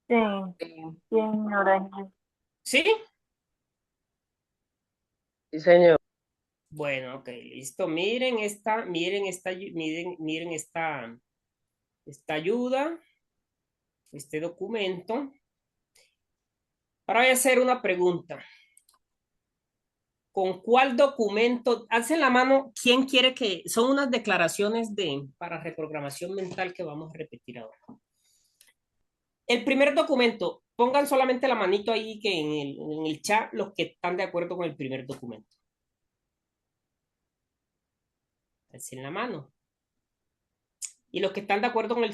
Sí, señora. ¿Sí? Sí, señor. Bueno, ok, listo. Miren esta ayuda, este documento. Ahora voy a hacer una pregunta. ¿Con cuál documento? Alcen la mano, ¿quién quiere que? Son unas declaraciones para reprogramación mental que vamos a repetir ahora. El primer documento, pongan solamente la manito ahí que en el chat los que están de acuerdo con el primer documento. Alcen la mano. Y los que están de acuerdo con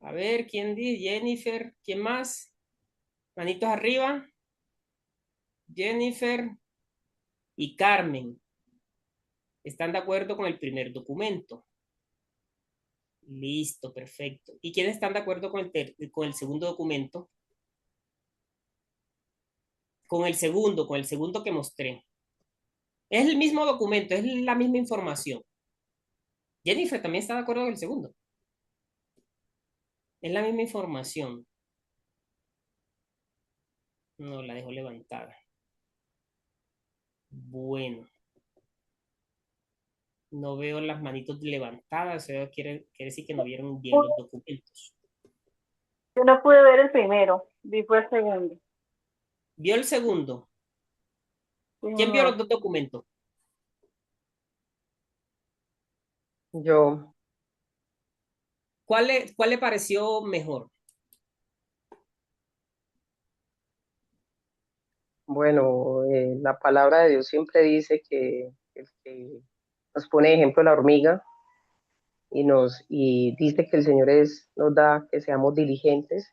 a ver, ¿quién dice? Jennifer, ¿quién más? Manitos arriba. Jennifer y Carmen. ¿Están de acuerdo con el primer documento? Listo, perfecto. ¿Y quiénes están de acuerdo con el segundo documento? Con el segundo que mostré. Es el mismo documento, es la misma información. Jennifer también está de acuerdo con el segundo. Es la misma información. No, la dejo levantada. Bueno. No veo las manitos levantadas, eso quiere decir que no vieron bien los documentos. Yo no pude ver el primero, vi fue el segundo. ¿Vio el segundo? Sí, ¿Quién vio los señor. dos documentos? Yo, ¿Cuál le pareció mejor? bueno, la palabra de Dios siempre dice que el que nos pone de ejemplo la hormiga y dice que el Señor nos da que seamos diligentes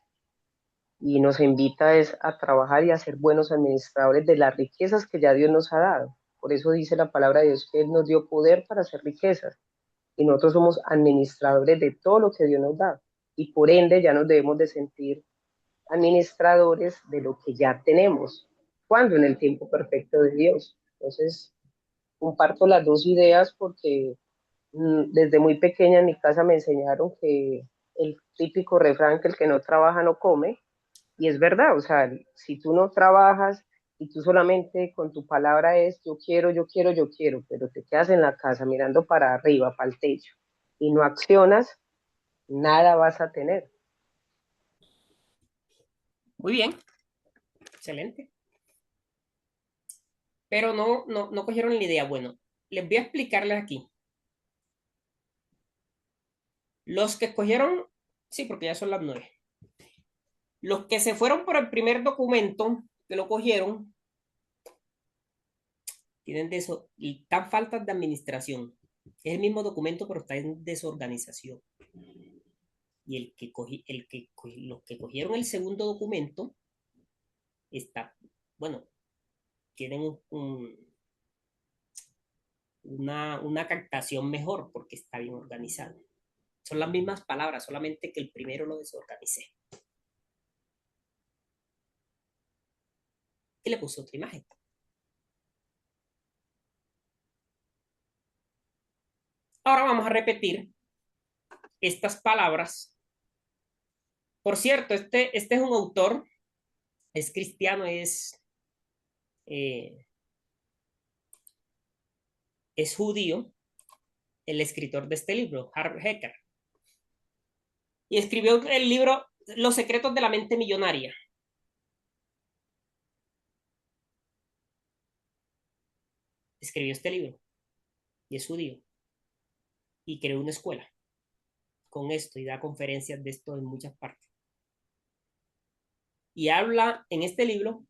y nos invita es a trabajar y a ser buenos administradores de las riquezas que ya Dios nos ha dado. Por eso dice la palabra de Dios que Él nos dio poder para hacer riquezas y nosotros somos administradores de todo lo que Dios nos da y por ende ya nos debemos de sentir administradores de lo que ya tenemos, cuando en el tiempo perfecto de Dios. Entonces, comparto las dos ideas porque desde muy pequeña en mi casa me enseñaron que el típico refrán que el que no trabaja no come, y es verdad, o sea, si tú no trabajas y tú solamente con tu palabra es yo quiero, yo quiero, yo quiero, pero te quedas en la casa mirando para arriba, para el techo, y no accionas, nada vas a tener. Muy bien, excelente. Pero no cogieron la idea. Bueno, les voy a explicarles aquí. Los que escogieron, sí, porque ya son las 9. Los que se fueron por el primer documento, que lo cogieron, tienen y tan faltas de administración. Es el mismo documento, pero está en desorganización. Y los que cogieron el segundo documento, bueno, tienen una captación mejor porque está bien organizado. Son las mismas palabras, solamente que el primero lo desorganicé. Y le puse otra imagen. Ahora vamos a repetir estas palabras. Por cierto, este es un autor, es cristiano, es judío, el escritor de este libro, Harv Eker. Y escribió el libro Los secretos de la mente millonaria. Escribió este libro y es judío. Y creó una escuela con esto y da conferencias de esto en muchas partes. Y habla, en este libro,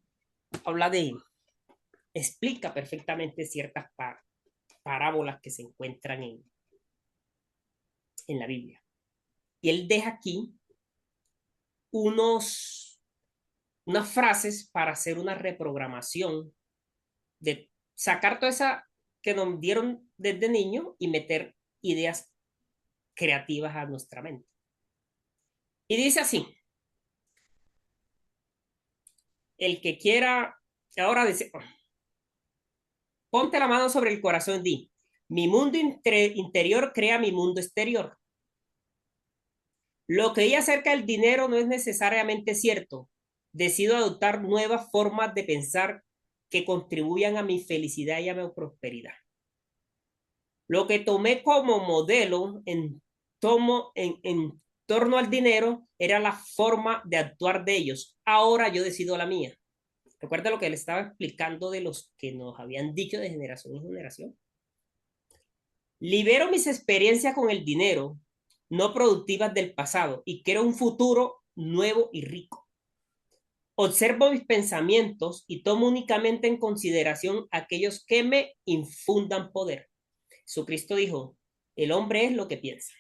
explica perfectamente ciertas parábolas que se encuentran en la Biblia. Y él deja aquí unas frases para hacer una reprogramación, de sacar toda esa que nos dieron desde niño y meter ideas creativas a nuestra mente. Y dice así: el que quiera, ahora dice, ponte la mano sobre el corazón, di, mi mundo interior crea mi mundo exterior. Lo que hay acerca del dinero no es necesariamente cierto. Decido adoptar nuevas formas de pensar que contribuyan a mi felicidad y a mi prosperidad. Lo que tomé como modelo en torno al dinero era la forma de actuar de ellos. Ahora yo decido la mía. Recuerda lo que le estaba explicando de los que nos habían dicho de generación en generación. Libero mis experiencias con el dinero no productivas del pasado y creo un futuro nuevo y rico. Observo mis pensamientos y tomo únicamente en consideración aquellos que me infundan poder. Jesucristo dijo, el hombre es lo que piensa.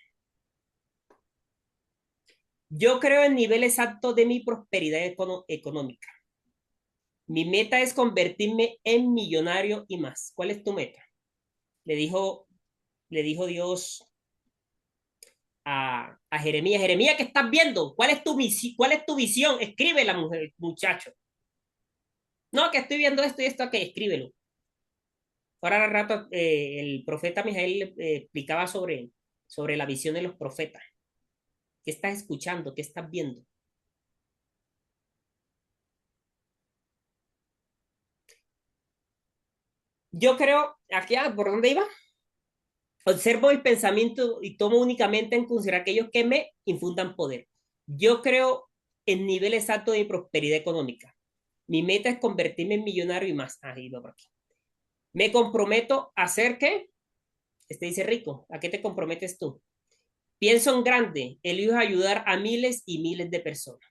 Yo creo en nivel exacto de mi prosperidad económica. Mi meta es convertirme en millonario y más. ¿Cuál es tu meta? Le dijo Dios a Jeremías. Jeremías, ¿qué estás viendo? ¿Cuál es tu visión? Escríbela, muchacho. No, que estoy viendo esto y esto, que escríbelo. Ahora al rato el profeta Mijael explicaba sobre la visión de los profetas. ¿Qué estás escuchando? ¿Qué estás viendo? Yo creo, aquí, ¿por dónde iba? Observo el pensamiento y tomo únicamente en consideración aquellos que me infundan poder. Yo creo en nivel exacto de prosperidad económica. Mi meta es convertirme en millonario y más. Ahí va por aquí. Me comprometo a hacer ¿qué? Dice rico. ¿A qué te comprometes tú? Pienso en grande. Elijo ayudar a miles y miles de personas.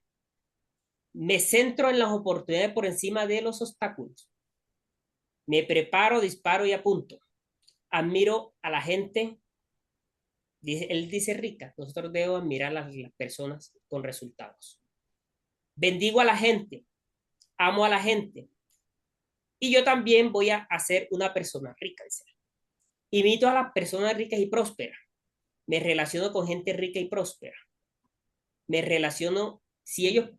Me centro en las oportunidades por encima de los obstáculos. Me preparo, disparo y apunto. Admiro a la gente. Él dice rica. Nosotros debemos admirar a las personas con resultados. Bendigo a la gente. Amo a la gente. Y yo también voy a ser una persona rica. Dice. Imito a las personas ricas y prósperas. Me relaciono con gente rica y próspera. Me relaciono, si ellos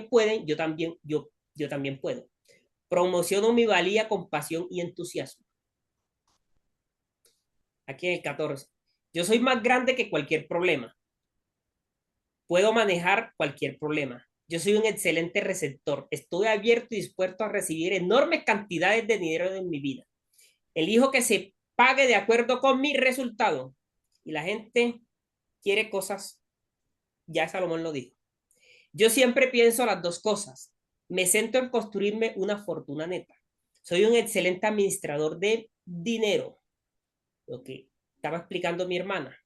pueden, yo también puedo. Promociono mi valía con pasión y entusiasmo. Aquí en el 14. Yo soy más grande que cualquier problema. Puedo manejar cualquier problema. Yo soy un excelente receptor. Estoy abierto y dispuesto a recibir enormes cantidades de dinero en mi vida. Elijo que se pague de acuerdo con mi resultado. y la gente quiere cosas, ya Salomón lo dijo. Yo siempre pienso las dos cosas. Me centro en construirme una fortuna neta. Soy un excelente administrador de dinero, lo que estaba explicando mi hermana.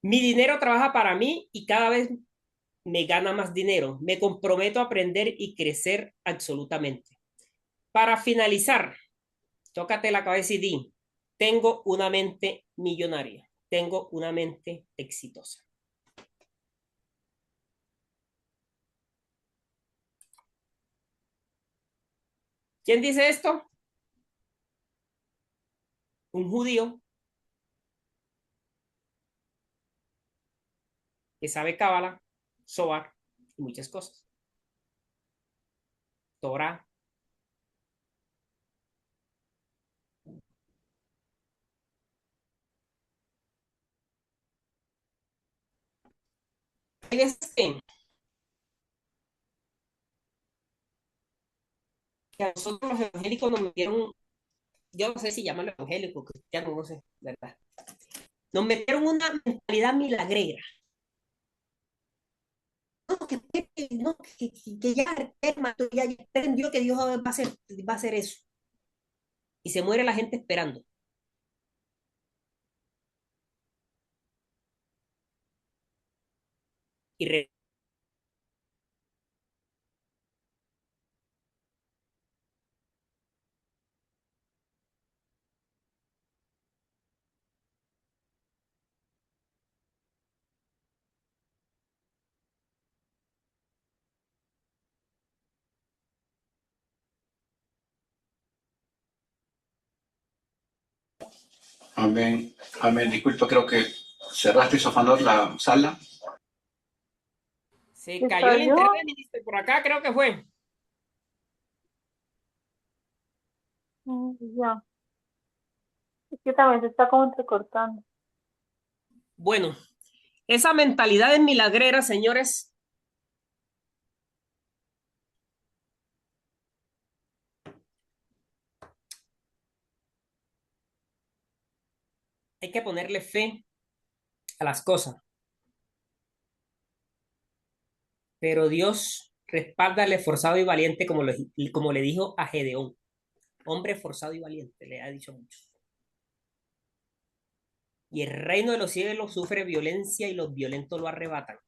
Mi dinero trabaja para mí y cada vez me gana más dinero. Me comprometo a aprender y crecer absolutamente. Para finalizar, tócate la cabeza y di, tengo una mente millonaria, tengo una mente exitosa. ¿Quién dice esto? Un judío que sabe Cábala, Zohar y muchas cosas. Torah. Hay veces que a nosotros los evangélicos nos metieron, yo no sé si llamarlo evangélico, cristiano, no sé, ¿verdad? Nos metieron una mentalidad milagrera. No, no, que ya ya entendió que Dios va a hacer eso. Y se muere la gente esperando. Y Amén. Amén. Disculpa, creo que cerraste, Sofanor, la sala. se ¿Se cayó el cayó? internet, ministro, por acá creo que fue. Ya. Es que también se está como entrecortando. Bueno, esa mentalidad es milagrera, señores. Hay que ponerle fe a las cosas. Pero Dios respalda al esforzado y valiente, como le dijo a Gedeón. Hombre forzado y valiente, le ha dicho mucho. Y el reino de los cielos sufre violencia y los violentos lo arrebatan.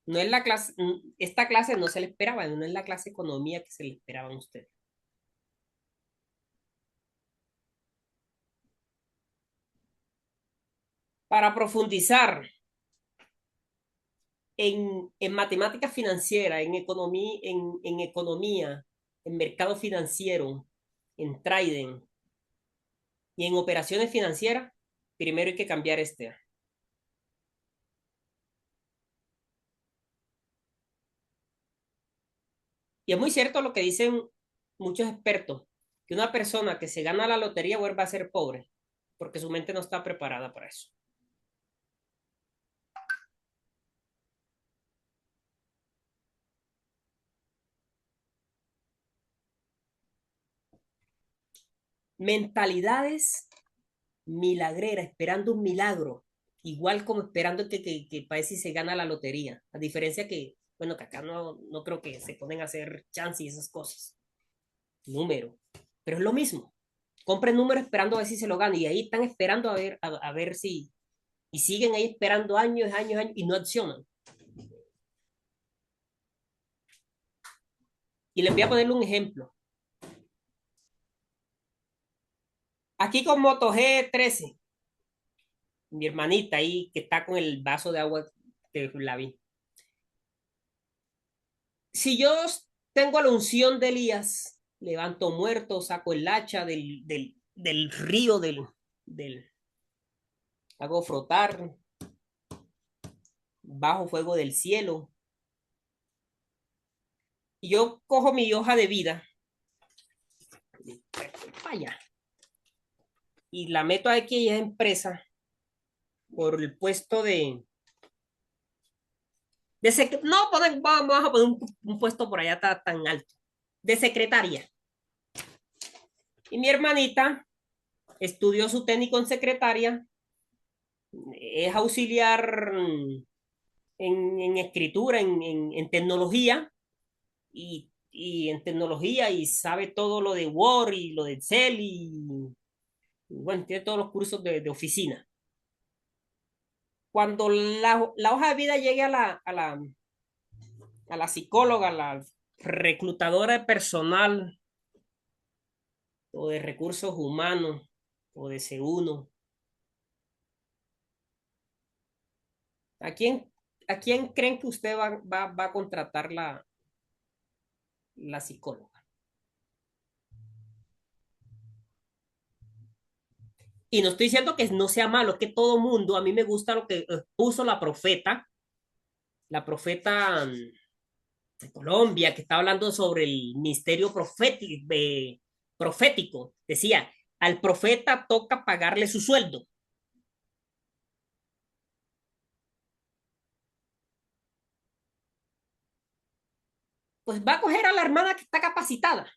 No es la clase, esta clase no se le esperaba, no es la clase de economía que se le esperaba a ustedes. Para profundizar en matemáticas financieras, en economía, en mercado financiero, en trading y en operaciones financieras, primero hay que cambiar este. Y es muy cierto lo que dicen muchos expertos, que una persona que se gana la lotería vuelve a ser pobre, porque su mente no está preparada para eso. Mentalidades milagreras, esperando un milagro, igual como esperando que parece si se gana la lotería. A diferencia que, bueno, que acá no creo que se ponen a hacer chances y esas cosas. Número. Pero es lo mismo. Compren números esperando a ver si se lo ganan y ahí están esperando a ver si. Y siguen ahí esperando años, años, años y no accionan. Y les voy a ponerle un ejemplo. Aquí con Moto G13, mi hermanita ahí que está con el vaso de agua que la vi. Si yo tengo la unción de Elías, levanto muertos, saco el hacha del río, hago frotar, bajo fuego del cielo. Y yo cojo mi hoja de vida, vaya, y la meto a aquella empresa por el puesto No, vamos a poner un puesto por allá tan alto. De secretaria. Y mi hermanita estudió su técnico en secretaria, es auxiliar en escritura, en tecnología, y en tecnología, y sabe todo lo de Word y lo de Excel, y bueno, tiene todos los cursos de oficina. Cuando la hoja de vida llegue a la psicóloga, a la reclutadora de personal, o de recursos humanos, o de C1, ¿a quién creen que usted va a contratar la psicóloga? Y no estoy diciendo que no sea malo, es que todo mundo, a mí me gusta lo que puso la profeta de Colombia, que está hablando sobre el misterio profético. Decía, al profeta toca pagarle su sueldo. Pues va a coger a la hermana que está capacitada.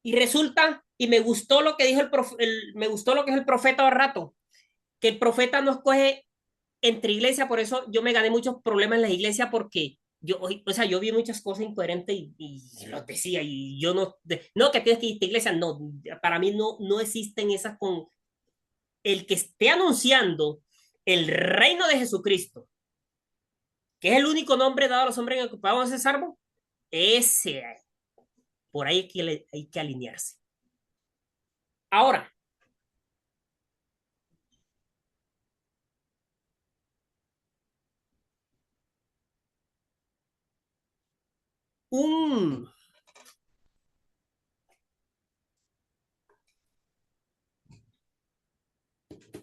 Y resulta, y me gustó lo que dijo me gustó lo que es el profeta al rato, que el profeta no escoge entre iglesias, por eso yo me gané muchos problemas en las iglesias, porque yo vi muchas cosas incoherentes y lo decía, y yo no, que tienes que ir a iglesia, no, para mí no existen esas con el que esté anunciando el reino de Jesucristo, que es el único nombre dado a los hombres en el que podamos ser salvos, ese, por ahí hay que alinearse. Ahora, un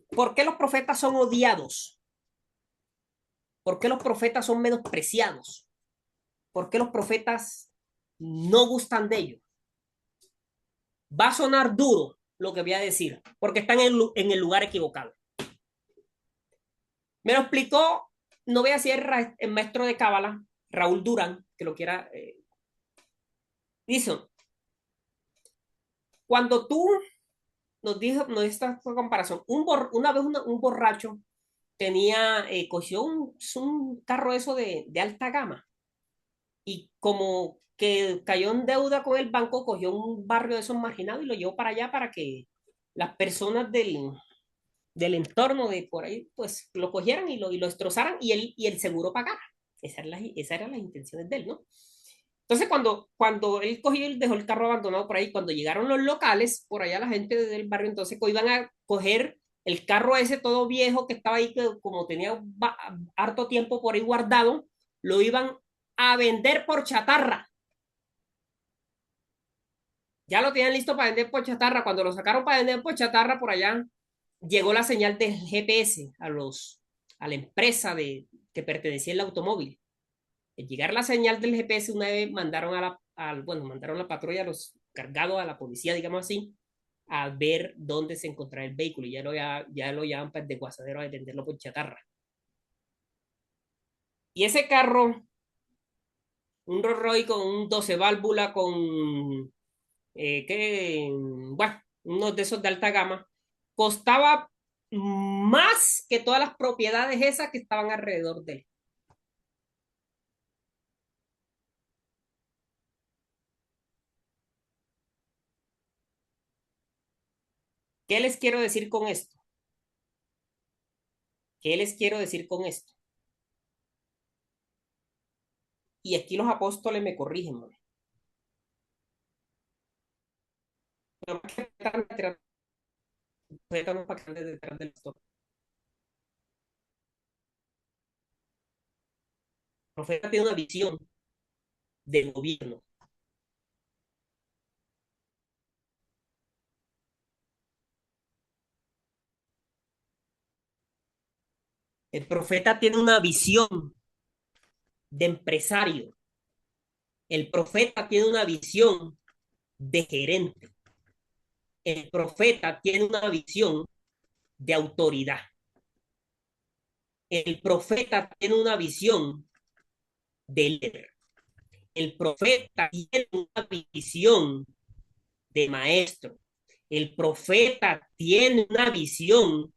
¿por qué los profetas son odiados? ¿Por qué los profetas son menospreciados? ¿Por qué los profetas no gustan de ellos? Va a sonar duro lo que voy a decir, porque están en el lugar equivocado. Me lo explicó, no voy a decir el maestro de Cábala, Raúl Durán, que lo quiera. Dice, cuando tú nos esta comparación, una vez un borracho cogió un carro eso de alta gama, y como que cayó en deuda con el banco, cogió un barrio de esos marginados y lo llevó para allá para que las personas del entorno de por ahí, pues lo cogieran y lo destrozaran, y el seguro pagara. Esas eran las intenciones de él, ¿no? Entonces, cuando él cogió y dejó el carro abandonado por ahí, cuando llegaron los locales, por allá la gente del barrio, entonces iban a coger el carro ese todo viejo que estaba ahí, que como tenía harto tiempo por ahí guardado, lo iban a vender por chatarra. Ya lo tenían listo para vender por chatarra. Cuando lo sacaron para vender por chatarra, por allá llegó la señal del GPS a la empresa que pertenecía al automóvil. Al llegar la señal del GPS, una vez mandaron mandaron la patrulla, a los cargados, a la policía, digamos así, a ver dónde se encontraba el vehículo. Y ya lo llaman de guasadero a venderlo por chatarra. Y ese carro, un Rolls Royce con un 12 válvula, bueno, uno de esos de alta gama, costaba más que todas las propiedades esas que estaban alrededor de él. ¿Qué les quiero decir con esto? ¿Qué les quiero decir con esto? Y aquí los apóstoles me corrigen, ¿no? El profeta tiene una visión del gobierno. El profeta tiene una visión de empresario. El profeta tiene una visión de gerente. El profeta tiene una visión de autoridad. El profeta tiene una visión de líder. El profeta tiene una visión de maestro. El profeta tiene una visión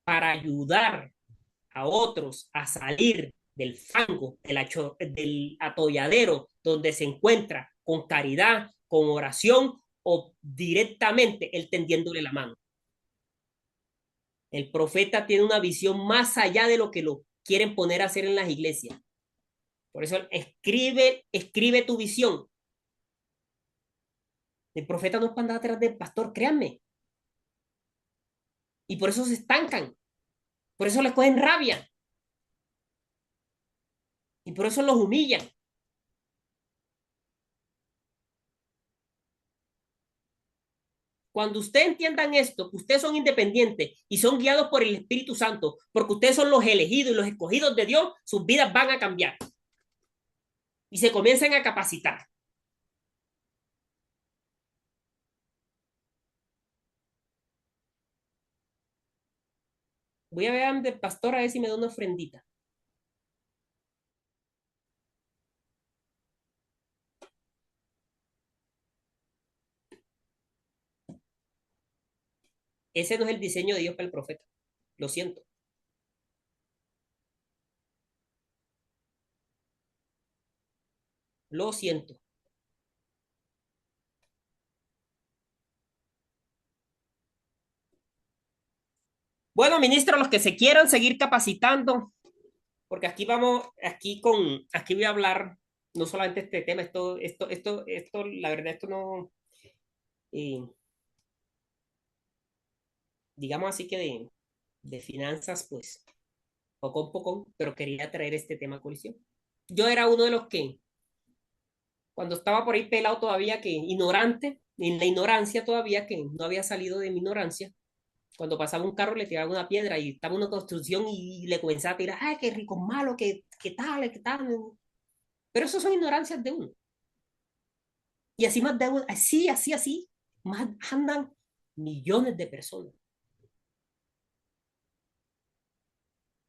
para ayudar a otros a salir del fango, del atolladero donde se encuentra, con caridad, con oración o directamente él tendiéndole la mano. El profeta tiene una visión más allá de lo que lo quieren poner a hacer en las iglesias. Por eso escribe tu visión. El profeta no es para andar atrás del pastor, créanme. Y por eso se estancan. Por eso les cogen rabia. Y por eso los humillan. Cuando ustedes entiendan esto, que ustedes son independientes y son guiados por el Espíritu Santo, porque ustedes son los elegidos y los escogidos de Dios, sus vidas van a cambiar. Y se comienzan a capacitar. Voy a ver del pastor a ver si me da una ofrendita. Ese no es el diseño de Dios para el profeta. Lo siento. Lo siento. Bueno, ministro, los que se quieran seguir capacitando, porque aquí vamos, aquí voy a hablar no solamente este tema, la verdad, esto no, digamos así que de finanzas, pues, poco a poco, pero quería traer este tema a colisión. Yo era uno de los que, cuando estaba por ahí pelado todavía, que ignorante, en la ignorancia todavía, que no había salido de mi ignorancia, cuando pasaba un carro le tiraba una piedra y estaba una construcción y le comenzaba a tirar, ay, qué rico, malo, qué tal, qué tal. Pero eso son ignorancias de uno. Y así más de uno, así, más andan millones de personas.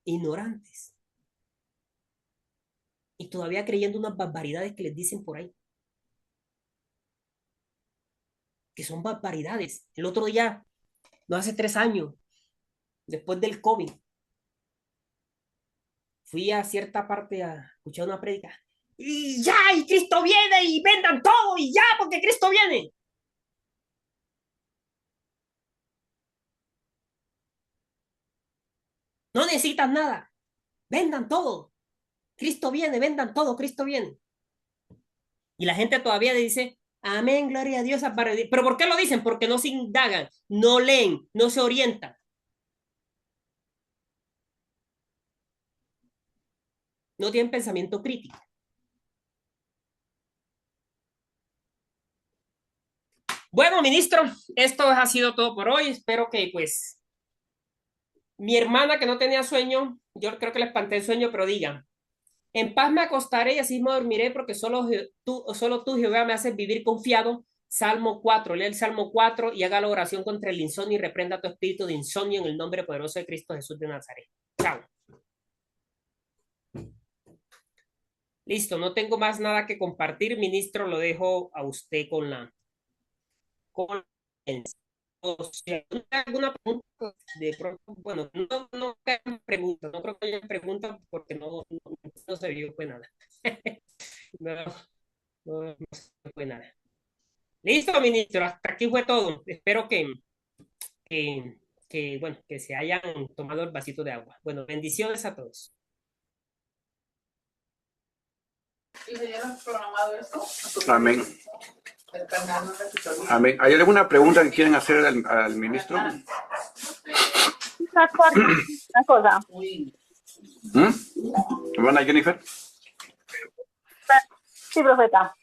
Ignorantes. Y todavía creyendo unas barbaridades que les dicen por ahí. Que son barbaridades. El otro día, no hace 3 años, después del COVID, fui a cierta parte a escuchar una prédica. Y ya, y Cristo viene, y vendan todo, y ya, porque Cristo viene. No necesitan nada. Vendan todo. Cristo viene, vendan todo, Cristo viene. Y la gente todavía dice, amén, gloria a Dios. ¿Pero por qué lo dicen? Porque no se indagan, no leen, no se orientan. No tienen pensamiento crítico. Bueno, ministro, esto ha sido todo por hoy. Espero que, pues, mi hermana que no tenía sueño, yo creo que le espanté el sueño, pero diga, en paz me acostaré y así me dormiré porque solo tú, Jehová, me haces vivir confiado. Salmo 4, lee el Salmo 4 y haga la oración contra el insomnio y reprenda tu espíritu de insomnio en el nombre poderoso de Cristo Jesús de Nazaret. Chao. Listo, no tengo más nada que compartir, ministro, lo dejo a usted con la... O sea, alguna pregunta de pronto, bueno, no preguntas, no creo que haya preguntas porque no se vio pues nada. No se fue nada. Listo, ministro, hasta aquí fue todo. Espero bueno, que se hayan tomado el vasito de agua. Bueno, bendiciones a todos. ¿Y se ya programado esto? Amén. Amén. ¿Hay alguna pregunta que quieren hacer al ministro? Una cosa. ¿Hermana Jennifer? Sí, profeta.